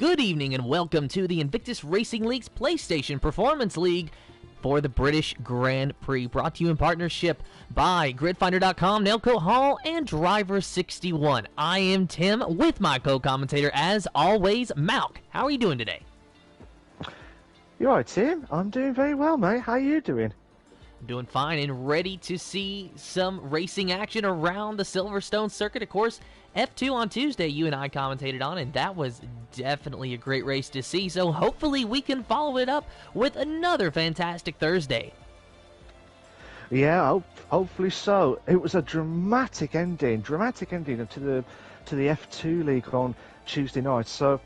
Good evening and welcome to the Invictus Racing League's PlayStation Performance League for the British Grand Prix, brought to you in partnership by GridFinder.com, Nailcoat Hall, and Driver61. I am Tim with my co-commentator, as always, Malk. How are you doing today? You alright, Tim? I'm doing very well, mate. How are you doing? Doing fine and ready to see some racing action around the Silverstone circuit. Of course, F2 on Tuesday you and I commentated on, and that was definitely a great race to see. So hopefully we can follow it up with another fantastic Thursday. Yeah, hopefully so. It was a dramatic ending to the F2 League on Tuesday night. So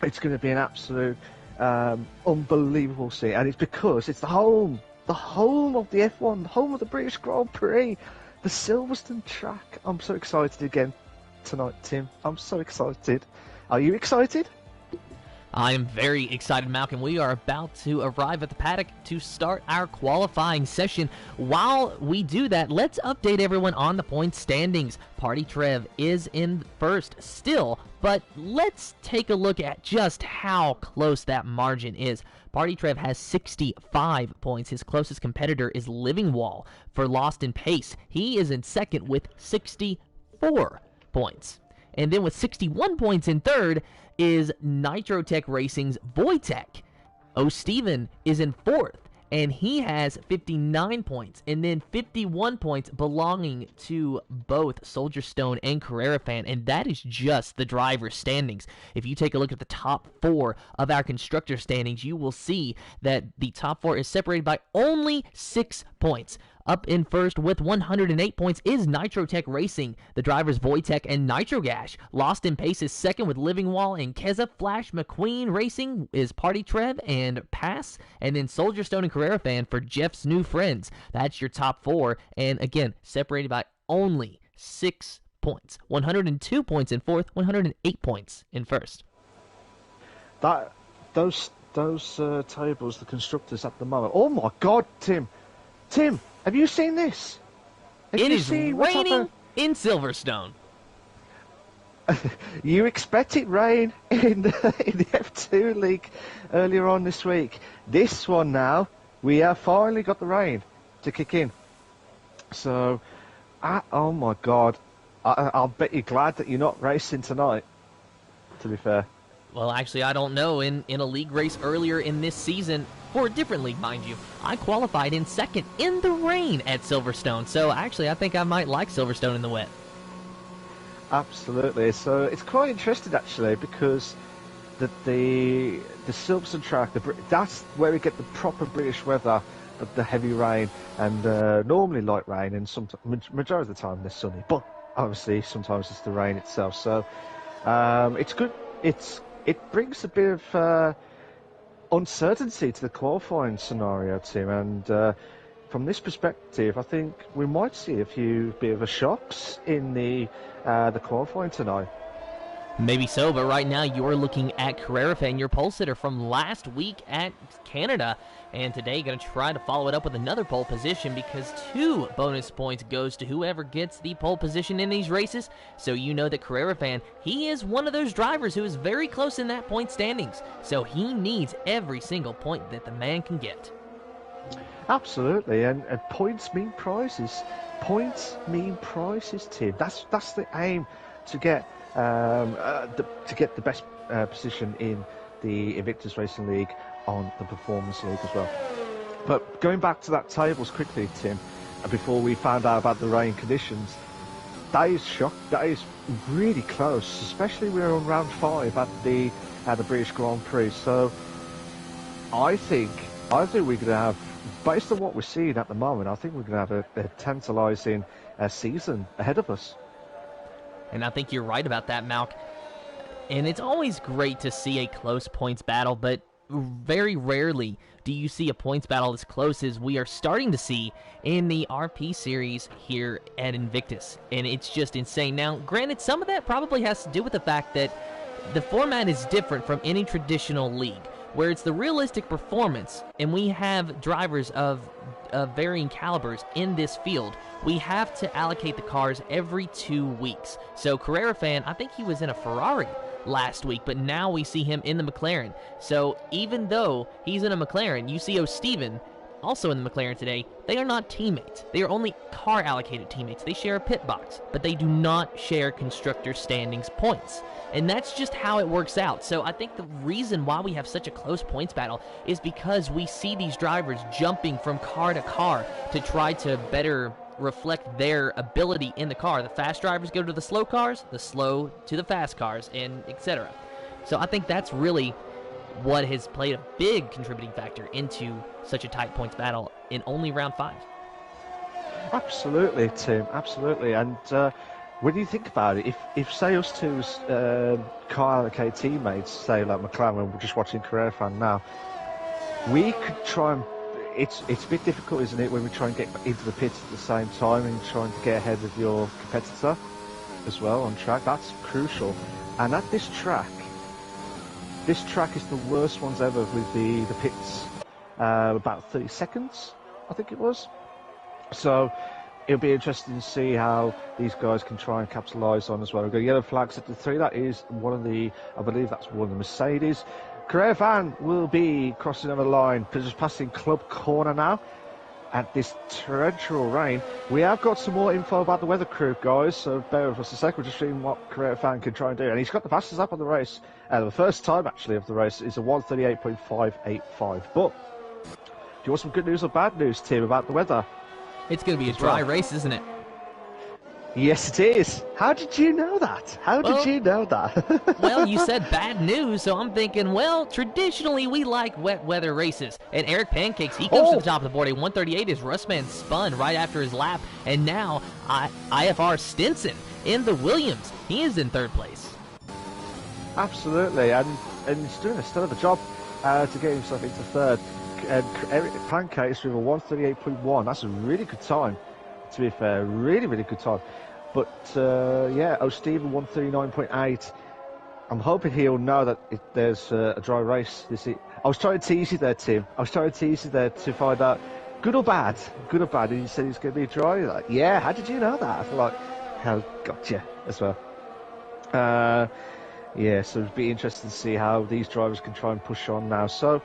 it's going to be an absolute unbelievable scene, and it's because it's the home of the F1, the home of the British Grand Prix, the Silverstone track. I'm so excited again tonight, Tim. I'm so excited. Are you excited? I am very excited, Malcolm. We are about to arrive at the paddock to start our qualifying session. While we do that, let's update everyone on the point standings. Party Trev is in first still, but let's take a look at just how close that margin is. Party Trev has 65 points. His closest competitor is Livingwall for Lost in Pace. He is in second with 64 points. And then with 61 points in third is Nitrotech Racing's Wojtek. O'Steven is in fourth, and he has 59 points, and then 51 points belonging to both Soldier Stone and Carrera Fan, and that is just the driver's standings. If you take a look at the top four of our constructor standings, you will see that the top four is separated by only 6 points. Up in first with 108 points is Nitrotech Racing, the drivers Wojtek and Nitrogash. Lost in Pace is second with Livingwall and Keza. Flash McQueen Racing is Party Trev and Pass. And then Soldier Stone and Carrera Fan for Jeff's new friends. That's your top four. And again, separated by only 6 points. 102 points in fourth, 108 points in first. Those tables, the constructors at the moment. Oh my God, Tim! Have you seen this? It is raining in Silverstone. You expected rain in the F2 League earlier on this week. This one now, we have finally got the rain to kick in. So, oh my God, I'll bet you're glad that you're not racing tonight, to be fair. Well, actually, I don't know. In a league race earlier in this season, for a different league, mind you, I qualified in second in the rain at Silverstone. So, actually, I think I might like Silverstone in the wet. Absolutely. So, it's quite interesting, actually, because the Silverstone track, that's where we get the proper British weather, the heavy rain, and normally light rain, and majority of the time they're sunny. But, obviously, sometimes it's the rain itself. So, it's good. It brings a bit of uncertainty to the qualifying scenario, Tim, and from this perspective, I think we might see a few bit of a shocks in the qualifying tonight. Maybe so, but right now you're looking at Carrera Fan, your pole sitter from last week at Canada, and today going to try to follow it up with another pole position because 2 bonus points goes to whoever gets the pole position in these races. So you know that Carrera Fan, he is one of those drivers who is very close in that point standings, so he needs every single point that the man can get. Absolutely, and points mean prizes. Points mean prizes, Tim. That's the aim, to get the best position in the Invictus Racing League on the Performance League as well. But going back to that tables quickly, Tim, before we found out about the rain conditions, that is really close, especially we're on round 5 at the British Grand Prix. So I think we're going to have, based on what we're seeing at the moment, I think we're going to have a tantalising season ahead of us. And I think you're right about that, Malk. And it's always great to see a close points battle, but very rarely do you see a points battle as close as we are starting to see in the RP series here at Invictus. And it's just insane. Now, granted, some of that probably has to do with the fact that the format is different from any traditional league, where it's the realistic performance, and we have drivers of varying calibers in this field. We have to allocate the cars every 2 weeks. So Carrera Fan, I think he was in a Ferrari last week, but now we see him in the McLaren. So even though he's in a McLaren, you see O'Steven also in the McLaren today. They are not teammates. They are only car allocated teammates. They share a pit box, but they do not share constructor standings points. And that's just how it works out. So I think the reason why we have such a close points battle is because we see these drivers jumping from car to car to try to better reflect their ability in the car. The fast drivers go to the slow cars, the slow to the fast cars, and etc. So I think that's really what has played a big contributing factor into such a tight points battle in only round 5. Absolutely, Tim, absolutely. And when you think about it, if say us two car allocated teammates, say like McLaren, we're just watching Career Fan now, we could try and it's a bit difficult, isn't it, when we try and get into the pits at the same time and trying to get ahead of your competitor as well on track. That's crucial. And at this track is the worst ones ever with the pits. About 30 seconds, I think it was. So it'll be interesting to see how these guys can try and capitalise on as well. We've got yellow flags at the 3. That is one of the, I believe that's one of the Mercedes. Career Van will be crossing over the line, just passing Club Corner now. At this torrential rain, we have got some more info about the weather crew, guys, so bear with us a second. We're just seeing what Career Fan can try and do. And he's got the fastest lap on the race. The first time, actually, of the race is a 1:38.585. But do you want some good news or bad news, Tim, about the weather? It's going to be a dry race, isn't it? Yes, it is. How did you know that? How did you know that? Well, you said bad news, so I'm thinking, well, traditionally we like wet weather races. And Eric Pancakes, he goes to the top of the board. A 138 is Russman spun right after his lap. And now IFR Stinson in the Williams. He is in 3rd place. Absolutely, and he's doing a stellar of a job to get himself into 3rd. And Eric Pancakes with a 138.1. That's a really good time. To be fair, really, really good time. But, yeah, O'Steven 139.8. I'm hoping he'll know that there's a dry race. I was trying to tease you there, Tim. I was trying to tease you there to find out good or bad. Good or bad. And you said it's going to be dry. You're like, yeah, how did you know that? I feel like, hell, gotcha as well. Yeah, so it'll be interesting to see how these drivers can try and push on now. So,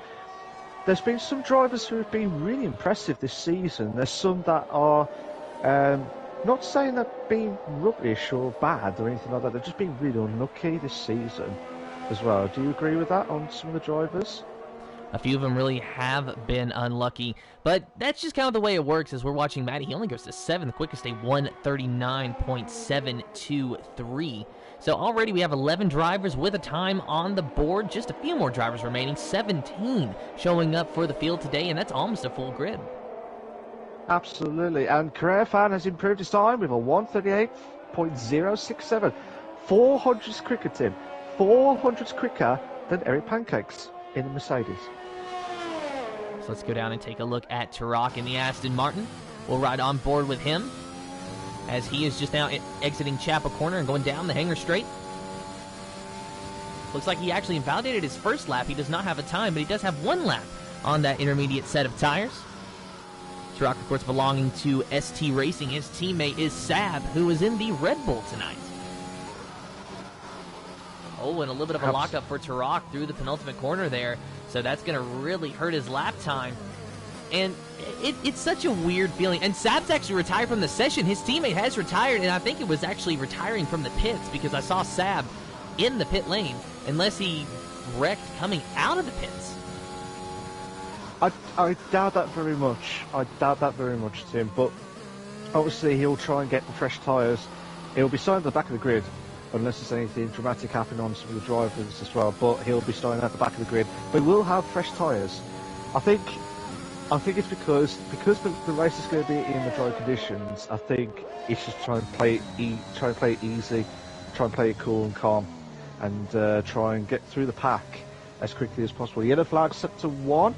there's been some drivers who have been really impressive this season. There's some that are... not saying they've been rubbish or bad or anything like that. They've just been really unlucky this season as well. Do you agree with that on some of the drivers? A few of them really have been unlucky, but that's just kind of the way it works as we're watching Matty. He only goes to 7th, quickest day 1:39.723. So already we have 11 drivers with a time on the board. Just a few more drivers remaining. 17 showing up for the field today, and that's almost a full grid. Absolutely, and Career Fan has improved his time with a 1:38.067. 400s quicker, Tim. 400s quicker than Eric Pancakes in the Mercedes. So let's go down and take a look at Tarak in the Aston Martin. We'll ride on board with him as he is just now exiting Chapel Corner and going down the Hanger Straight. Looks like he actually invalidated his first lap. He does not have a time, but he does have 1 lap on that intermediate set of tires. Tarak, of course, belonging to ST Racing. His teammate is Sab, who is in the Red Bull tonight. Oh, and a little bit of a lockup for Tarak through the penultimate corner there. So that's going to really hurt his lap time. And it's such a weird feeling. And Sab's actually retired from the session. His teammate has retired, and I think it was actually retiring from the pits because I saw Sab in the pit lane, unless he wrecked coming out of the pits. I doubt that very much. Tim. But obviously he'll try and get the fresh tyres. He'll be starting at the back of the grid, unless there's anything dramatic happening on some of the drivers as well. But he'll be starting at the back of the grid. But he will have fresh tyres. I think it's because the race is going to be in the dry conditions. I think it's just try and play it easy, try and play it cool and calm, and try and get through the pack as quickly as possible. Yellow flag set to 1.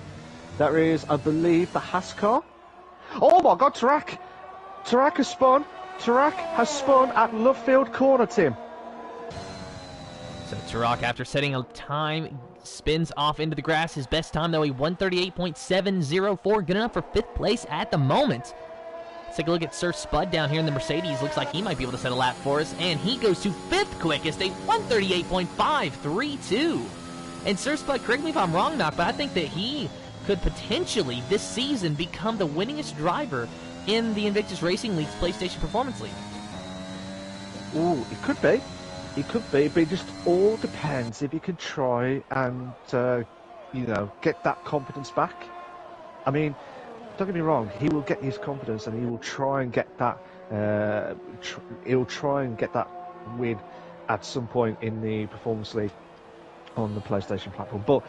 That is, I believe, the Haas car. Oh my God, Tarak! Tarak has spun. Tarak has spun at Lovefield Corner, Tim. So Tarak, after setting a time, spins off into the grass. His best time, though, a 1:38.704. Good enough for 5th place at the moment. Let's take a look at Sir Spud down here in the Mercedes. Looks like he might be able to set a lap for us, and he goes to 5th quickest, a 1:38.532. And Sir Spud, correct me if I'm wrong, Knock, but I think that he could potentially, this season, become the winningest driver in the Invictus Racing League's PlayStation Performance League. Ooh, it could be. It could be, but it just all depends if he can try and, get that confidence back. I mean, don't get me wrong, he will get his confidence and he will try and get that, he'll try and get that win at some point in the Performance League on the PlayStation platform. But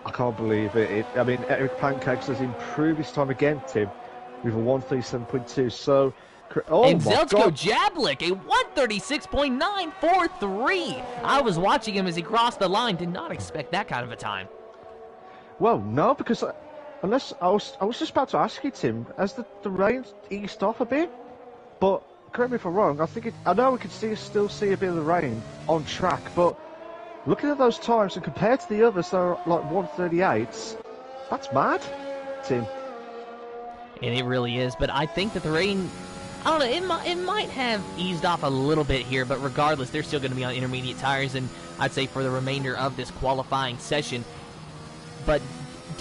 I can't believe it. I mean, Eric Pancakes has improved his time again, Tim, with a 1:37.2. So, and Zelchko Jablik, a 1:36.943. I was watching him as he crossed the line. Did not expect that kind of a time. Well, no, because unless I was just about to ask you, Tim, has the rain eased off a bit? But correct me if I'm wrong. I know we can still see a bit of the rain on track, but looking at those times and compared to the others, that are like 1:38s. That's mad, Tim. And it really is. But I think that the rain, I don't know, it might have eased off a little bit here, but regardless, they're still going to be on intermediate tires, and I'd say for the remainder of this qualifying session. But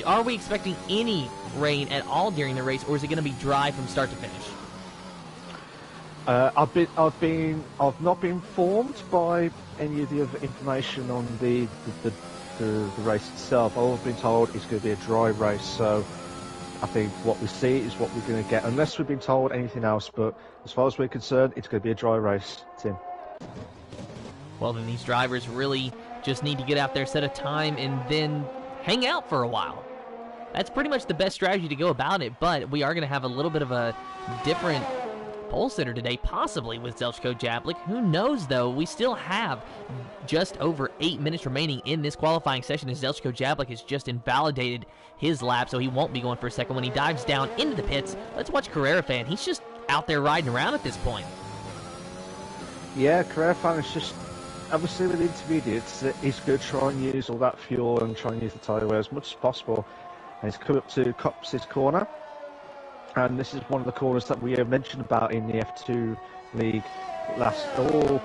are we expecting any rain at all during the race, or is it going to be dry from start to finish? I've not been informed by any of the other information on the race itself. All I've been told is going to be a dry race, so I think what we see is what we're going to get, unless we've been told anything else. But as far as we're concerned, it's going to be a dry race, Tim. Well, then these drivers really just need to get out there, set a time, and then hang out for a while. That's pretty much the best strategy to go about it, but we are going to have a little bit of a different pole sitter today, possibly with Zelchko Jablik. Who knows, though? We still have just over 8 minutes remaining in this qualifying session, as Zelchko Jablik has just invalidated his lap, so he won't be going for a second when he dives down into the pits. Let's watch Carrera Fan. He's just out there riding around at this point. Yeah, Carrera Fan is just, obviously with the intermediates, he's going to try and use all that fuel and try and use the tyre wear as much as possible. And he's come up to Copse's corner. And this is one of the corners that we have mentioned about in the F2 League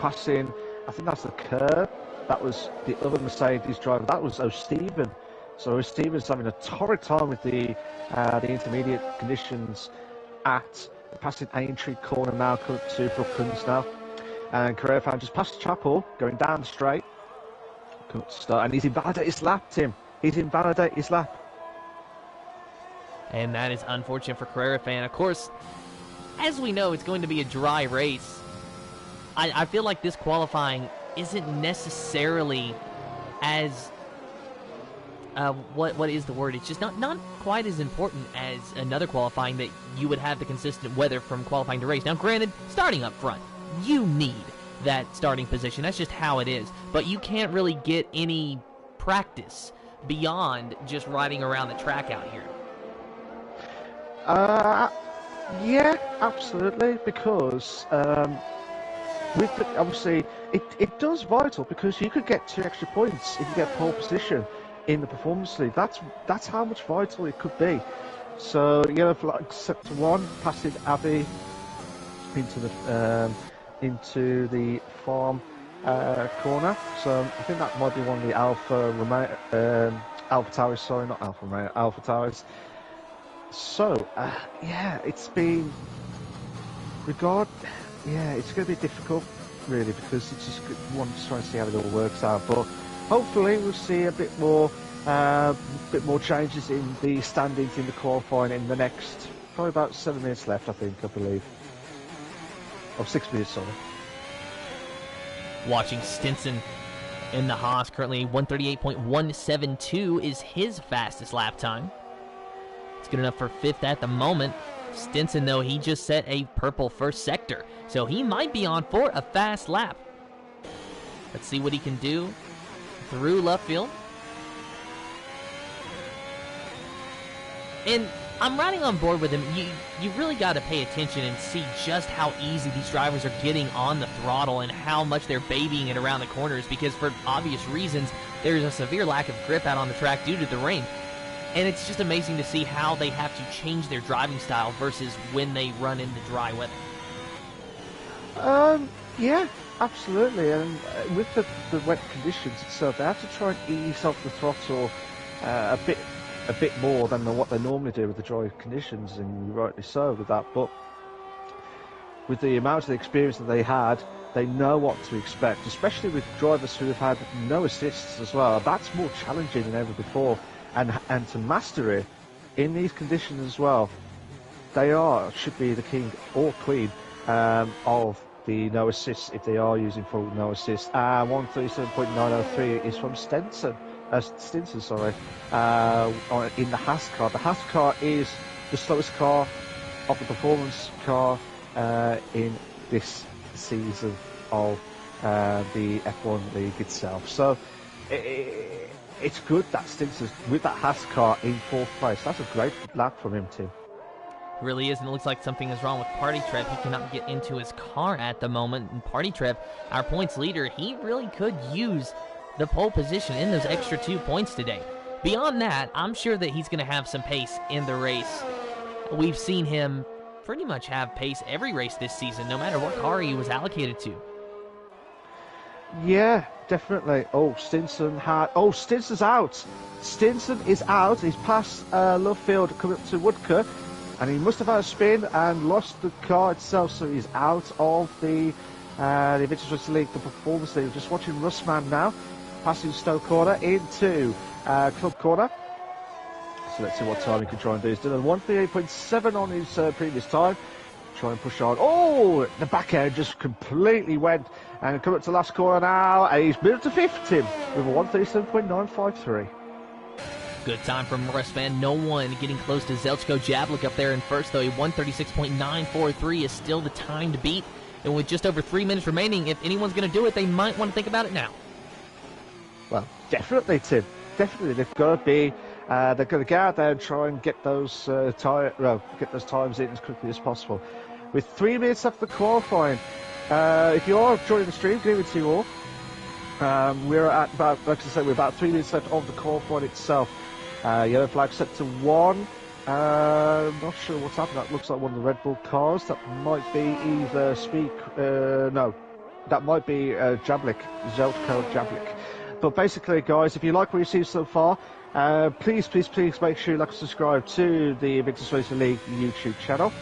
passing, I think that's the curb. That was the other Mercedes driver. That was O'Steven. So O'Steven's having a torrid time with the intermediate conditions at passing Aintree corner now, come up to Brooklands now. And Carrera Fan just past Chapel, going down the straight. Come up to start, and he's invalidated his lap, Tim. He's invalidated his lap. And that is unfortunate for Carrera Fan. Of course, as we know, it's going to be a dry race. I feel like this qualifying isn't necessarily as what is the word? It's just not quite as important as another qualifying that you would have the consistent weather from qualifying to race. Now, granted, starting up front, you need that starting position. That's just how it is. But you can't really get any practice beyond just riding around the track out here. Yeah, absolutely, because obviously it does vital, because you could get 2 extra points if you get pole position in the Performance League. That's how much vital it could be. So, you know, for like Sector 1, passing Abbey into the farm corner. So I think that might be one of the Alpha Towers. Sorry, not Alpha Romeo, Alpha Towers. So, yeah, it's been it's going to be difficult, really, because it's just one just trying to see how it all works out. But hopefully, we'll see a bit more changes in the standings in the qualifying in the next probably about 7 minutes left. I believe, or 6 minutes, sorry. Watching Stinson in the Haas, currently 1:38.172 is his fastest lap time. It's good enough for 5th at the moment. Stinson, though, he just set a purple first sector, so he might be on for a fast lap. Let's see what he can do through left field. And I'm riding on board with him. You really got to pay attention and see just how easy these drivers are getting on the throttle and how much they're babying it around the corners, because for obvious reasons, there's a severe lack of grip out on the track due to the rain. And it's just amazing to see how they have to change their driving style versus when they run into dry weather. Yeah, absolutely. And with the wet conditions itself, they have to try and ease off the throttle a bit more than what they normally do with the dry conditions, and rightly so with that. But with the amount of experience that they had, they know what to expect, especially with drivers who have had no assists as well. That's more challenging than ever before, and to master it in these conditions as well, they should be the king or queen of the no assists if they are using full no assists. 137.903 is from Stinson, in the Haas car. The Haas car is the slowest car of the performance car in this season of the F1 League itself. So it's good that Stinson's with that Haas car in 4th place. That's a great lap from him, Tim. Really is, and it looks like something is wrong with Party Trev. He cannot get into his car at the moment, and Party Trev, our points leader, he really could use the pole position in those extra 2 points today. Beyond that, I'm sure that he's going to have some pace in the race. We've seen him pretty much have pace every race this season, no matter what car he was allocated to. Yeah, definitely. Stinson's out. Stinson is out. He's past Lovefield, coming up to Woodcote. And he must have had a spin and lost the car itself, so he's out of the Invictus Racing League, the Performance League. Just watching Russman now, passing Stoke Corner into Club Corner. So let's see what time he can try and do. He's done a 138.7 on his previous time. Try and push on. Oh, the back end just completely went. And coming up to the last corner now, and he's moved to 5th, Tim, with a 137.953. Good time from Russman. No one getting close to Zelchko Jablik up there in first, though. A 136.943 is still the time to beat. And with just over 3 minutes remaining, if anyone's going to do it, they might want to think about it now. Well, definitely, Tim. Definitely. They've got to be... they're going to go out there and try and get those times in as quickly as possible. With 3 minutes after the qualifying, if you are joining the stream, good evening to you all. We're at about, like I said, we're about 3 minutes left of the qualifying itself. Yellow flag set to 1. Not sure what's happened. That looks like one of the Red Bull cars. That might be either that might be Jablik, Zelchko Jablik. But basically, guys, if you like what you've seen so far, please make sure you like and subscribe to the Invictus Racing League YouTube channel.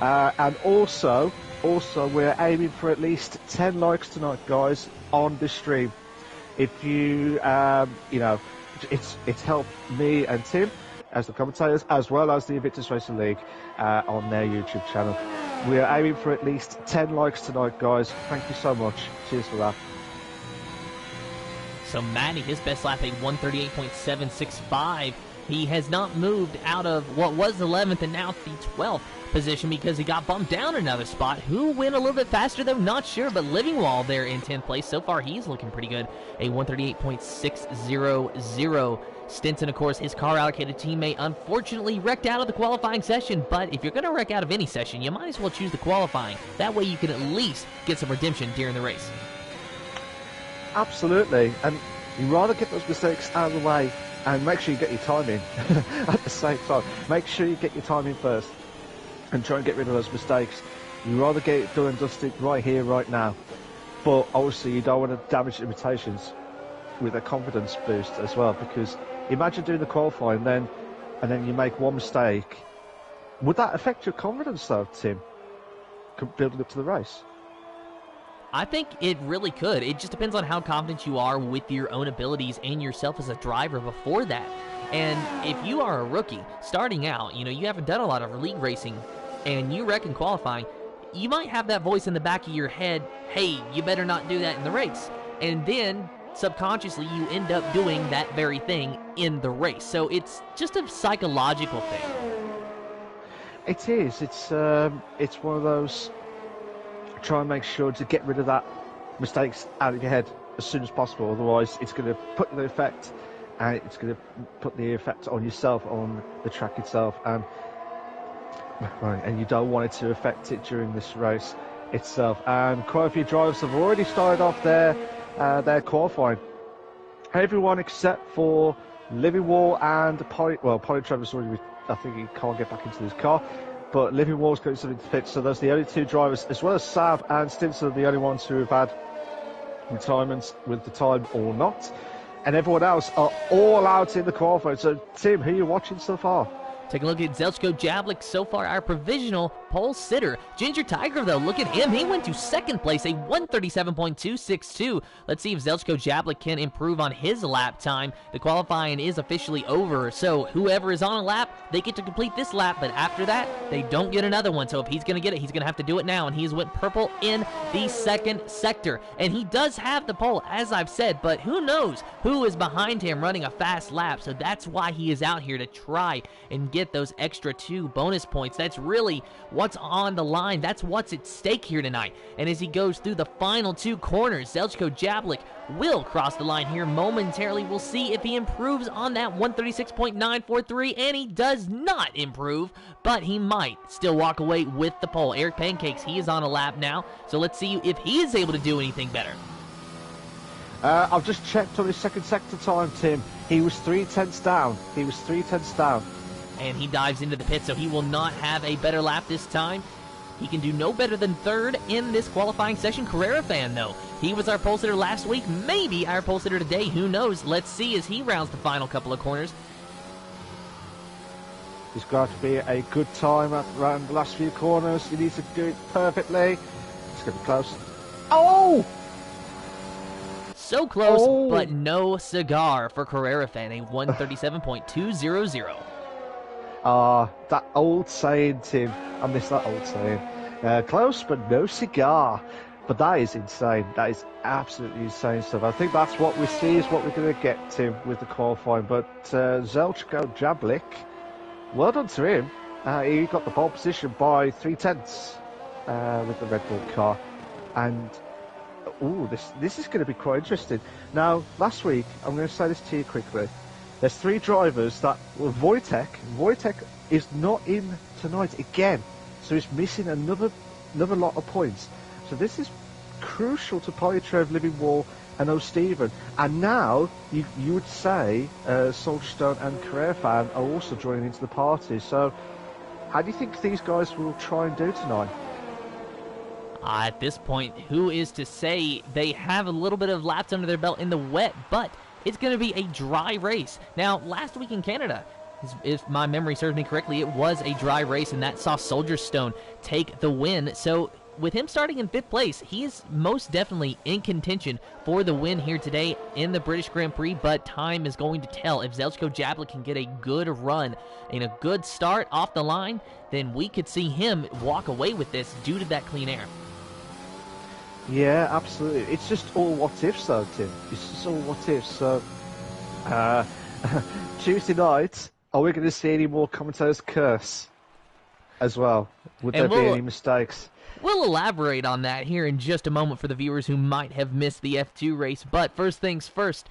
And also we're aiming for at least 10 likes tonight, guys, on this stream. If you, it's helped me and Tim as the commentators, as well as the Invictus Racing League on their YouTube channel. We are aiming for at least 10 likes tonight, guys. Thank you so much. Cheers for that. So Matty, his best lap, a 138.765. He has not moved out of what was 11th and now the 12th position because he got bumped down another spot. Who went a little bit faster, though? Not sure, but Livingwall there in 10th place. So far, he's looking pretty good. A 138.600. Stinson, of course, his car-allocated teammate, unfortunately wrecked out of the qualifying session, but if you're going to wreck out of any session, you might as well choose the qualifying. That way you can at least get some redemption during the race. Absolutely, and you'd rather get those mistakes out of the way and make sure you get your time in at the same time. Make sure you get your time in first and try and get rid of those mistakes. You'd rather get it done and dusted right here, right now. But obviously you don't want to damage the invitations with a confidence boost as well, because imagine doing the qualifying and then you make one mistake. Would that affect your confidence though, Tim, building up to the race? I think it really could. It just depends on how confident you are with your own abilities and yourself as a driver before that. And if you are a rookie starting out, you haven't done a lot of league racing, and you wreck in qualifying, you might have that voice in the back of your head, hey, you better not do that in the race. And then subconsciously you end up doing that very thing in the race. So it's just a psychological thing. It is. It's one of those... Try and make sure to get rid of that mistakes out of your head as soon as possible. Otherwise, it's going to put the effect, and it's going to put the effect on yourself on the track itself, and you don't want it to affect it during this race itself. And quite a few drivers have already started off their qualifying. Everyone except for Livingwall and Polly Trevor's already, I think he can't get back into his car, but Livingwall's going to the pit, so those are the only two drivers, as well as Sav and Stinson are the only ones who have had retirements with the time or not, and everyone else are all out in the qualifying. So, Tim, who are you watching so far? Take a look at Zelchko Jablik, so far our provisional pole sitter. Ginger Tiger, though, look at him. He went to second place, a 137.262. Let's see if Zelchko Jablik can improve on his lap time. The qualifying is officially over, so whoever is on a lap, they get to complete this lap, but after that, they don't get another one. So if he's going to get it, he's going to have to do it now, and he's went purple in the second sector. And he does have the pole, as I've said, but who knows who is behind him running a fast lap, so that's why he is out here to try and get those extra 2 bonus points. That's really what's on the line. That's what's at stake here tonight. And as he goes through the final 2 corners, Zelchko Jablik will cross the line here momentarily. We'll see if he improves on that 136.943, and he does not improve, but he might still walk away with the pole. Eric Pancakes, he is on a lap now, so let's see if he is able to do anything better. I've just checked on his second sector time, Tim. He was 3/10 down. He was 3/10 down. And he dives into the pit, so he will not have a better lap this time. He can do no better than third in this qualifying session. Carrera fan, though. He was our pole sitter last week, maybe our pole sitter today. Who knows? Let's see as he rounds the final couple of corners. It's going to be a good time around the last few corners. He needs to do it perfectly. It's going to be close. Oh! So close, but no cigar for Carrera fan. A 137.200. That old saying, Tim. I miss that old saying. Close, but no cigar. But that is insane. That is absolutely insane stuff. I think that's what we see is what we're going to get, Tim, with the qualifying. But Zelchko Jablik, well done to him. He got the pole position by 3/10 with the Red Bull car. And this is going to be quite interesting. Now, last week, I'm going to say this to you quickly. There's 3 drivers that were Wojtek is not in tonight again, so he's missing another lot of points. So this is crucial to Polytrev, Livingwall, and O'Stephen. And now you would say Soldierstone and Carrera are also joining into the party. So how do you think these guys will try and do tonight? At this point, who is to say? They have a little bit of laps under their belt in the wet, but it's going to be a dry race. Now, last week in Canada, if my memory serves me correctly, it was a dry race, and that saw Soldierstone take the win. So with him starting in 5th place, he is most definitely in contention for the win here today in the British Grand Prix, but time is going to tell. If Zelchko Jablik can get a good run and a good start off the line, then we could see him walk away with this due to that clean air. Yeah, absolutely. It's just all what ifs, though, Tim. It's just all what ifs. So, Tuesday night, are we going to see any more commentators curse as well? Would there be any mistakes? We'll elaborate on that here in just a moment for the viewers who might have missed the F2 race. But first things first,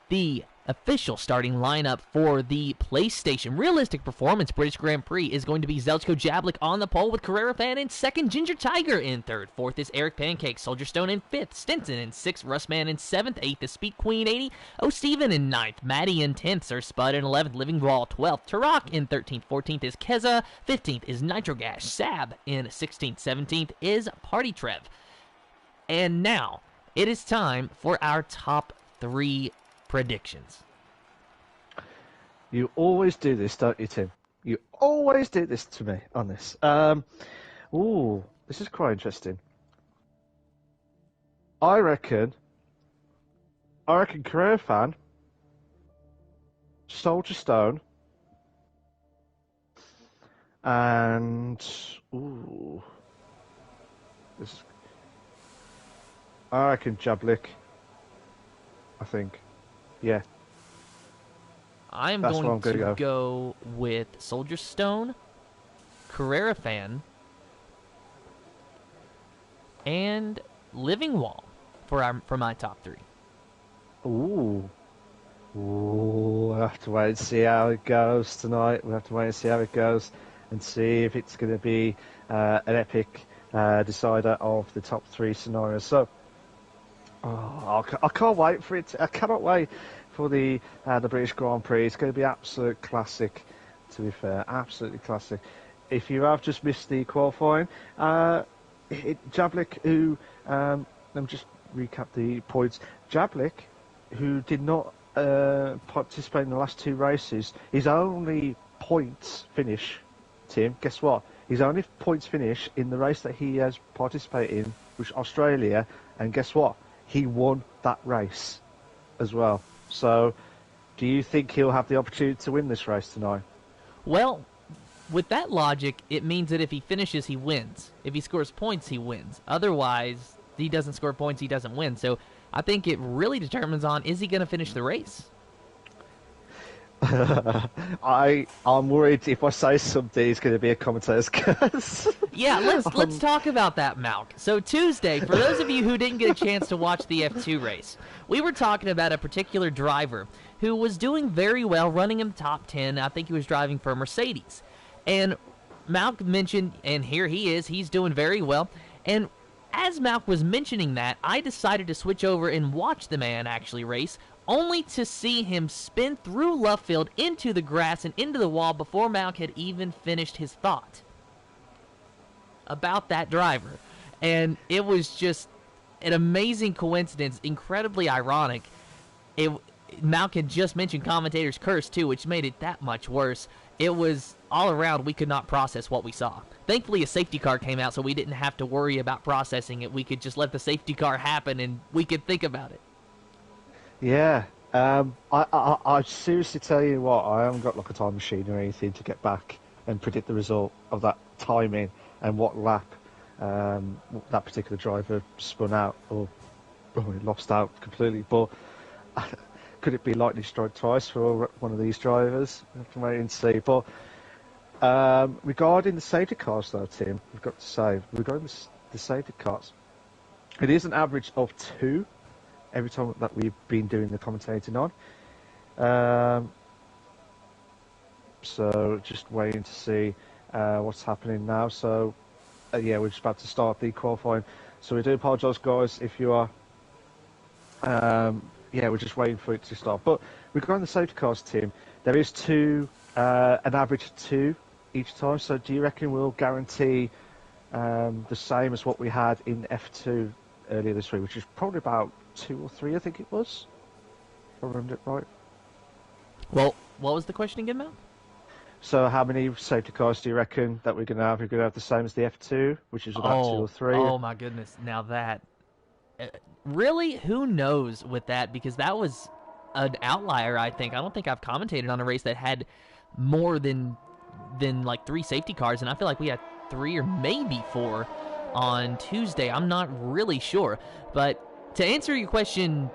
the official starting lineup for the PlayStation Realistic Performance British Grand Prix is going to be Zelchko Jablik on the pole with Carrera fan in 2nd, Ginger Tiger in 3rd, 4th is Eric Pancake, Soldierstone in 5th, Stinson in 6th, Russman in 7th, 8th is Speed Queen 80, O'Steven in 9th, Maddie in 10th, Sir Spud in 11th, Livingwall 12th, Tarak in 13th, 14th is Keza, 15th is Nitrogash, Sab in 16th, 17th is Party Trev. And now, it is time for our top 3 predictions. You always do this, don't you, Tim? You always do this to me on this. This is quite interesting. I reckon Career Fan, Soldierstone, and I reckon Jablik. I think, yeah. I'm going to go with Soldierstone, Carrera fan, and Livingwall for my top 3. We'll have to wait and see how it goes tonight. We'll have to wait and see how it goes and see if it's going to be an epic decider of the top 3 scenarios. So, I can't wait for it. I cannot wait for the British Grand Prix. It's going to be absolute classic, to be fair. Absolutely classic. If you have just missed the qualifying, Jablik, who... let me just recap the points. Jablik, who did not participate in the last 2 races, his only points finish, Tim, guess what? His only points finish in the race that he has participated in, which is Australia, and guess what? He won that race as well. So, do you think he'll have the opportunity to win this race tonight? Well, with that logic, it means that if he finishes, he wins. If he scores points, he wins. Otherwise, he doesn't score points, he doesn't win. So I think it really determines on, is he going to finish the race? I'm worried if I say something, it's going to be a commentator's curse. Yeah, let's talk about that, Malk. So Tuesday, for those of you who didn't get a chance to watch the F2 race, we were talking about a particular driver who was doing very well, running in the top 10. I think he was driving for a Mercedes. And Malk mentioned, and here he is, he's doing very well. And as Malk was mentioning that, I decided to switch over and watch the man actually race, only to see him spin through left field into the grass and into the wall before Malk had even finished his thought about that driver. And it was just an amazing coincidence, incredibly ironic. Malk had just mentioned commentator's curse too, which made it that much worse. It was all around, we could not process what we saw. Thankfully, a safety car came out, so we didn't have to worry about processing it. We could just let the safety car happen, and we could think about it. Yeah. I seriously tell you what, I haven't got like a time machine or anything to get back and predict the result of that timing and what lap that particular driver spun out or lost out completely. But could it be lightning strike twice for one of these drivers? We have to wait and see. But regarding the safety cars, though, Tim, we've got to say, regarding the safety cars, it is an average of 2 every time that we've been doing the commentating on. So just waiting to see what's happening now. So yeah, we're just about to start the qualifying. So we do apologise, guys, if you are. Yeah, we're just waiting for it to start. But regarding the safety cars, Tim, there is 2, an average of 2 each time. So do you reckon we'll guarantee the same as what we had in F2 earlier this week, which is probably about 2 or 3, I think it was, if I remember it right. Well, what was the question again, Mel? So how many safety cars do you reckon that we're going to have? We're going to have the same as the F2, which is about 2 or 3. Oh, my goodness. Now that... really? Who knows with that? Because that was an outlier, I think. I don't think I've commentated on a race that had more than like 3 safety cars, and I feel like we had 3 or maybe 4 on Tuesday. I'm not really sure. But to answer your question,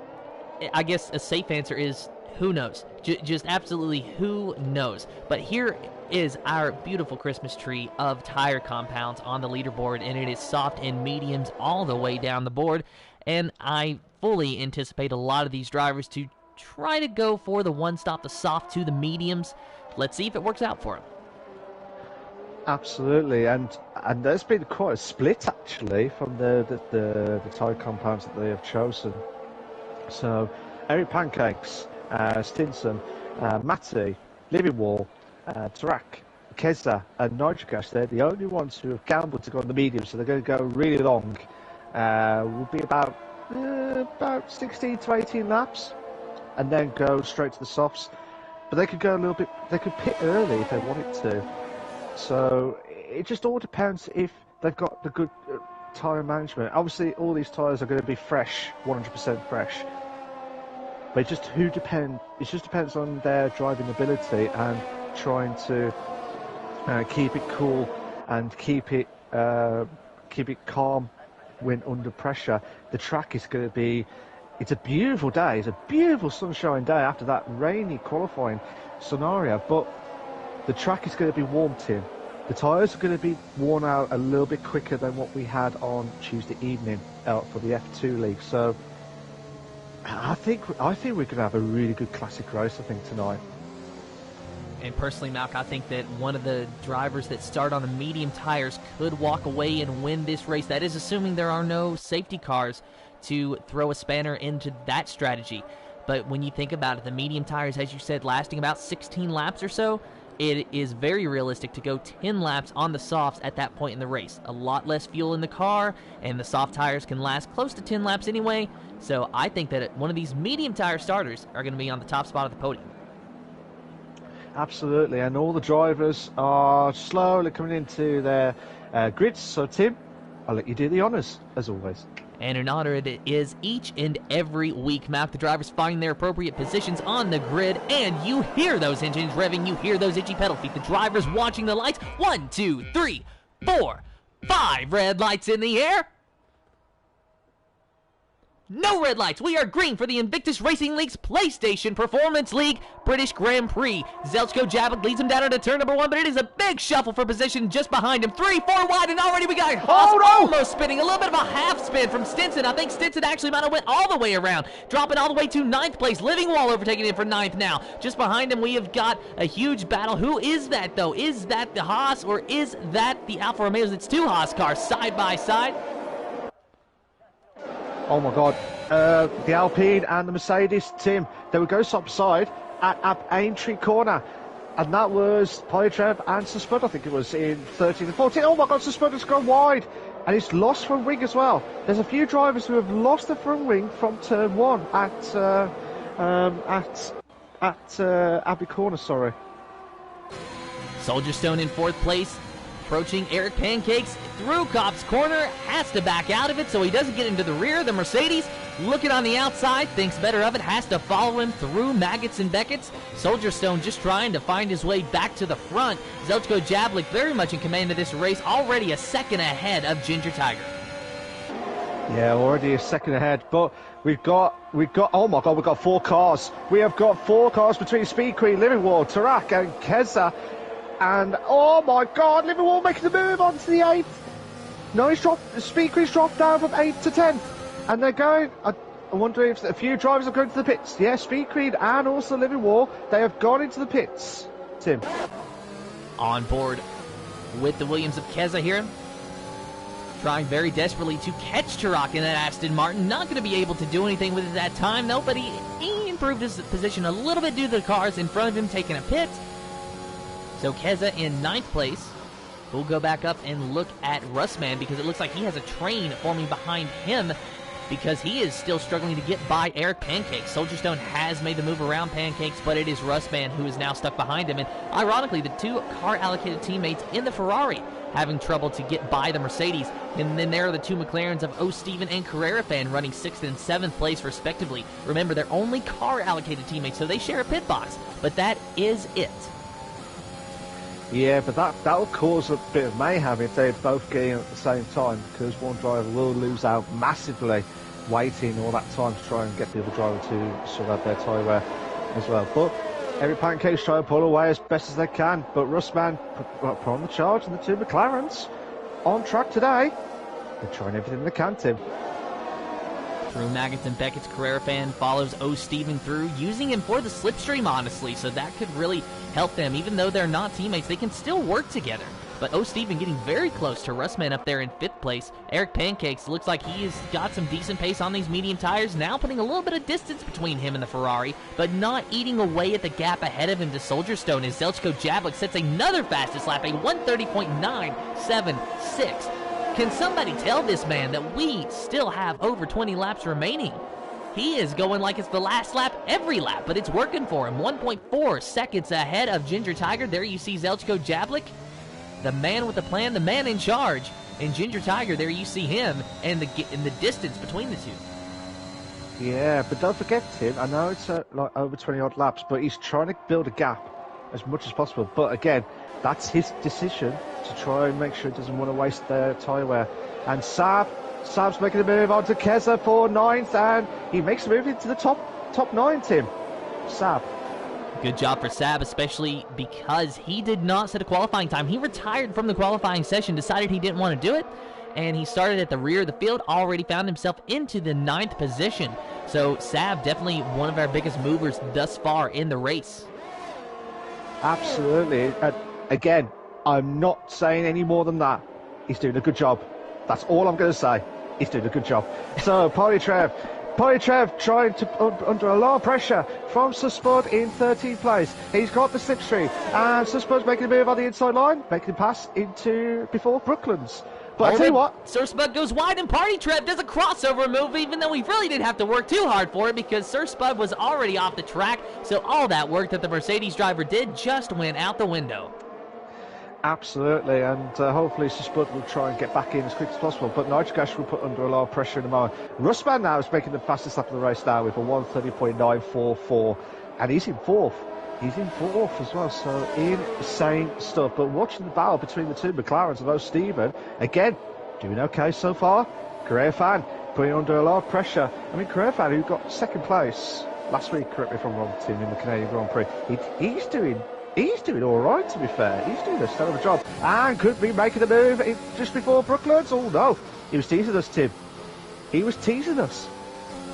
I guess a safe answer is who knows? Just absolutely who knows? But here is our beautiful Christmas tree of tire compounds on the leaderboard, and it is soft and mediums all the way down the board. And I fully anticipate a lot of these drivers to try to go for the one-stop, the soft to the mediums. Let's see if it works out for them. Absolutely, and there's been quite a split actually from the tire compounds that they have chosen. So, Eric Pancakes, Stinson, Matty, Livingwall, Drak, Keza, and Nitrogas, they're the only ones who have gambled to go on the medium, so they're going to go really long. Will be about 16 to 18 laps, and then go straight to the softs. But they could go a little bit. They could pit early if they wanted to. So it just all depends if they've got the good tyre management. Obviously, all these tyres are going to be fresh, 100% fresh. But it just depends on their driving ability and trying to keep it cool and keep it calm when under pressure. The track is going to be. It's a beautiful day. It's a beautiful sunshine day after that rainy qualifying scenario. But the track is going to be warmed in. The tyres are going to be worn out a little bit quicker than what we had on Tuesday evening out for the F2 League. So I think we're going to have a really good classic race, I think, tonight. And personally, Malk, I think that one of the drivers that start on the medium tires could walk away and win this race. That is assuming there are no safety cars to throw a spanner into that strategy. But when you think about it, the medium tires, as you said, lasting about 16 laps or so, it is very realistic to go 10 laps on the softs at that point in the race. A lot less fuel in the car, and the soft tires can last close to 10 laps anyway. So I think that one of these medium tire starters are going to be on the top spot of the podium. Absolutely, and all the drivers are slowly coming into their grids. So, Tim, I'll let you do the honours, as always. And in honor it is each and every week, Mac, the drivers find their appropriate positions on the grid, and you hear those engines revving, you hear those itchy pedal feet, the drivers watching the lights. 1, 2, 3, 4, 5 red lights in the air. No red lights. We are green for the Invictus Racing League's PlayStation Performance League British Grand Prix. Zelchko Jablik leads him down into turn number 1, but it is a big shuffle for position just behind him. 3, 4 wide, and already we got Haas almost spinning. A little bit of a half spin from Stinson. I think Stinson actually might have went all the way around, dropping all the way to 9th place. Livingwall overtaking him for 9th now. Just behind him, we have got a huge battle. Who is that, though? Is that the Haas, or is that the Alfa Romeos? It's 2 Haas cars side by side. Oh my God, the Alpine and the Mercedes, Tim, they would go side at Aintree Corner, and that was Polytrev and Suspud, I think it was, in 13 and 14. Oh my God, Suspud has gone wide, and he's lost front wing as well. There's a few drivers who have lost the front wing from turn 1 at Abbey Corner, sorry. Soldier Stone in 4th place. Approaching Eric Pancakes through Kopp's corner, has to back out of it so he doesn't get into the rear. The Mercedes looking on the outside, thinks better of it, has to follow him through Maggots and Beckett's. Soldier Stone just trying to find his way back to the front. Zelchko Jablik very much in command of this race, already a second ahead of Ginger Tiger. Yeah, already a second ahead, but we've got, oh my God, we've got 4 cars. We have got 4 cars between Speed Queen, Livingwall, Tarak and Keza. And, oh my God, Livingwall making the move onto the 8th. No, Speed Queen's dropped down from 8th to 10th. And they're going, I wonder if a few drivers are going to the pits. Yeah, Speed Queen and also Livingwall, they have gone into the pits. Tim. On board with the Williams of Keza here. Trying very desperately to catch Tarak in that Aston Martin. Not going to be able to do anything with it that time, though, but he improved his position a little bit due to the cars in front of him taking a pit. So Keza in 9th place. We'll go back up and look at Russman because it looks like he has a train forming behind him because he is still struggling to get by Eric Pancakes. Soldier Stone has made the move around Pancakes, but it is Russman who is now stuck behind him. And ironically, the 2 car-allocated teammates in the Ferrari having trouble to get by the Mercedes. And then there are the 2 McLarens of O'Steven and Carrera Fan running 6th and 7th place respectively. Remember, they're only car-allocated teammates, so they share a pit box. But that is it. Yeah, but that will cause a bit of mayhem if they're both getting at the same time, because one driver will lose out massively waiting all that time to try and get the other driver to sort out their tyre wear as well. But Eric Pancake's trying to pull away as best as they can, but Russman put on the charge, and the 2 McLarens on track today. They're trying everything they can, Tim. Through Maggots and Beckett's, Carrera Fan follows O'Steven through, using him for the slipstream, honestly, so that could really help them. Even though they're not teammates, they can still work together. But O'Steven getting very close to Russman up there in 5th place. Eric Pancakes looks like he has got some decent pace on these medium tires, now putting a little bit of distance between him and the Ferrari, but not eating away at the gap ahead of him to Soldier Stone as Zelchko Jablik sets another fastest lap, a 1:30.976. Can somebody tell this man that we still have over 20 laps remaining? He is going like it's the last lap every lap, but it's working for him. 1.4 seconds ahead of Ginger Tiger. There you see Zelchko Jablik, the man with the plan, the man in charge. And Ginger Tiger, there you see him and the distance between the 2. Yeah, but don't forget, Tim, I know it's like over 20 odd laps, but he's trying to build a gap as much as possible. But again, that's his decision to try and make sure he doesn't want to waste their tyre wear. And Sab's making a move onto Keza for 9th, and he makes a move into the top 9, Tim. Sab. Good job for Sab, especially because he did not set a qualifying time. He retired from the qualifying session, decided he didn't want to do it, and he started at the rear of the field, already found himself into the 9th position. So Sab, definitely one of our biggest movers thus far in the race. Absolutely. Again, I'm not saying any more than that. He's doing a good job. That's all I'm going to say. He's doing a good job. So, Polytrev, Poitrev trying to, under a lot of pressure from Suspud in 13th place. He's got the slipstream, and Suspud's making a move on the inside line, making a pass into before Brooklands. But I tell you what, Surspud goes wide and Poitrev does a crossover move, even though he really didn't have to work too hard for it because Surspud was already off the track, so all that work that the Mercedes driver did just went out the window. Absolutely, and hopefully Suspud will try and get back in as quick as possible, but Nitrogash will put under a lot of pressure in the moment. Russman now is making the fastest lap of the race now with a 1:30.944, and he's in fourth. He's in fourth as well, so insane stuff. But watching the battle between the two McLarens of O'Stephen, again, doing okay so far. Career fan putting under a lot of pressure. I mean, Career fan, who got second place last week, correct me if I'm wrong, Tim, in the Canadian Grand Prix, he's doing all right, to be fair. He's doing a stellar of a job. And could be making a move just before Brooklands. Oh, no. He was teasing us, Tim. He was teasing us.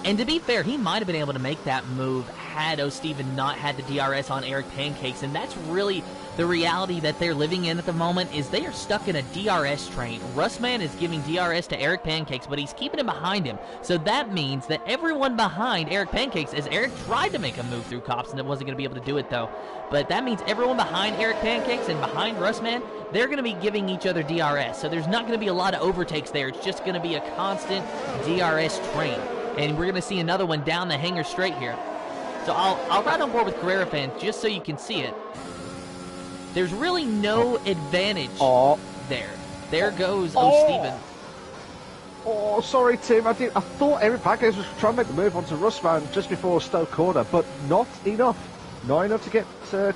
And to be fair, he might have been able to make that move had O'Stephen not had the DRS on Eric Pancakes, and that's really the reality that they're living in at the moment, is they are stuck in a DRS train. Russman is giving DRS to Eric Pancakes, but he's keeping him behind him. So that means that everyone behind Eric Pancakes, as Eric tried to make a move through Cops and wasn't going to be able to do it though, but that means everyone behind Eric Pancakes and behind Russman, they're going to be giving each other DRS. So there's not going to be a lot of overtakes there. It's just going to be a constant DRS train. And we're going to see another one down the hanger straight here. So I'll ride on board with Carrera Fan just so you can see it. There's really no advantage there. There goes O'Stephen. Oh, sorry, Tim. I thought Eric Pancakes was trying to make the move onto Russman just before Stoke corner, but not enough. Not enough to get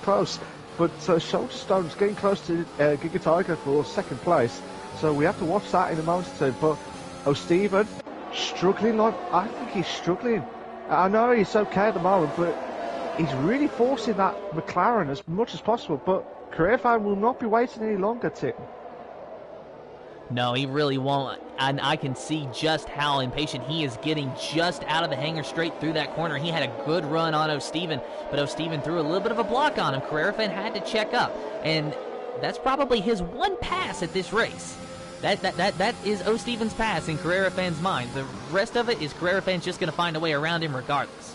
close. But Shoulderstone's getting close to Giga Tiger for second place. So we have to watch that in a moment or two. But O'Stephen struggling, I think he's struggling. I know he's okay at the moment, but he's really forcing that McLaren as much as possible. But Career Fan will not be waiting any longer, Tim. No, he really won't. And I can see just how impatient he is getting just out of the hanger straight through that corner. He had a good run on O'Stephen, but O'Stephen threw a little bit of a block on him. Carrera Fan had to check up. And that's probably his one pass at this race. That is O'Stephen's pass in Carrera Fan's mind. The rest of it is Carrera Fan's just going to find a way around him regardless.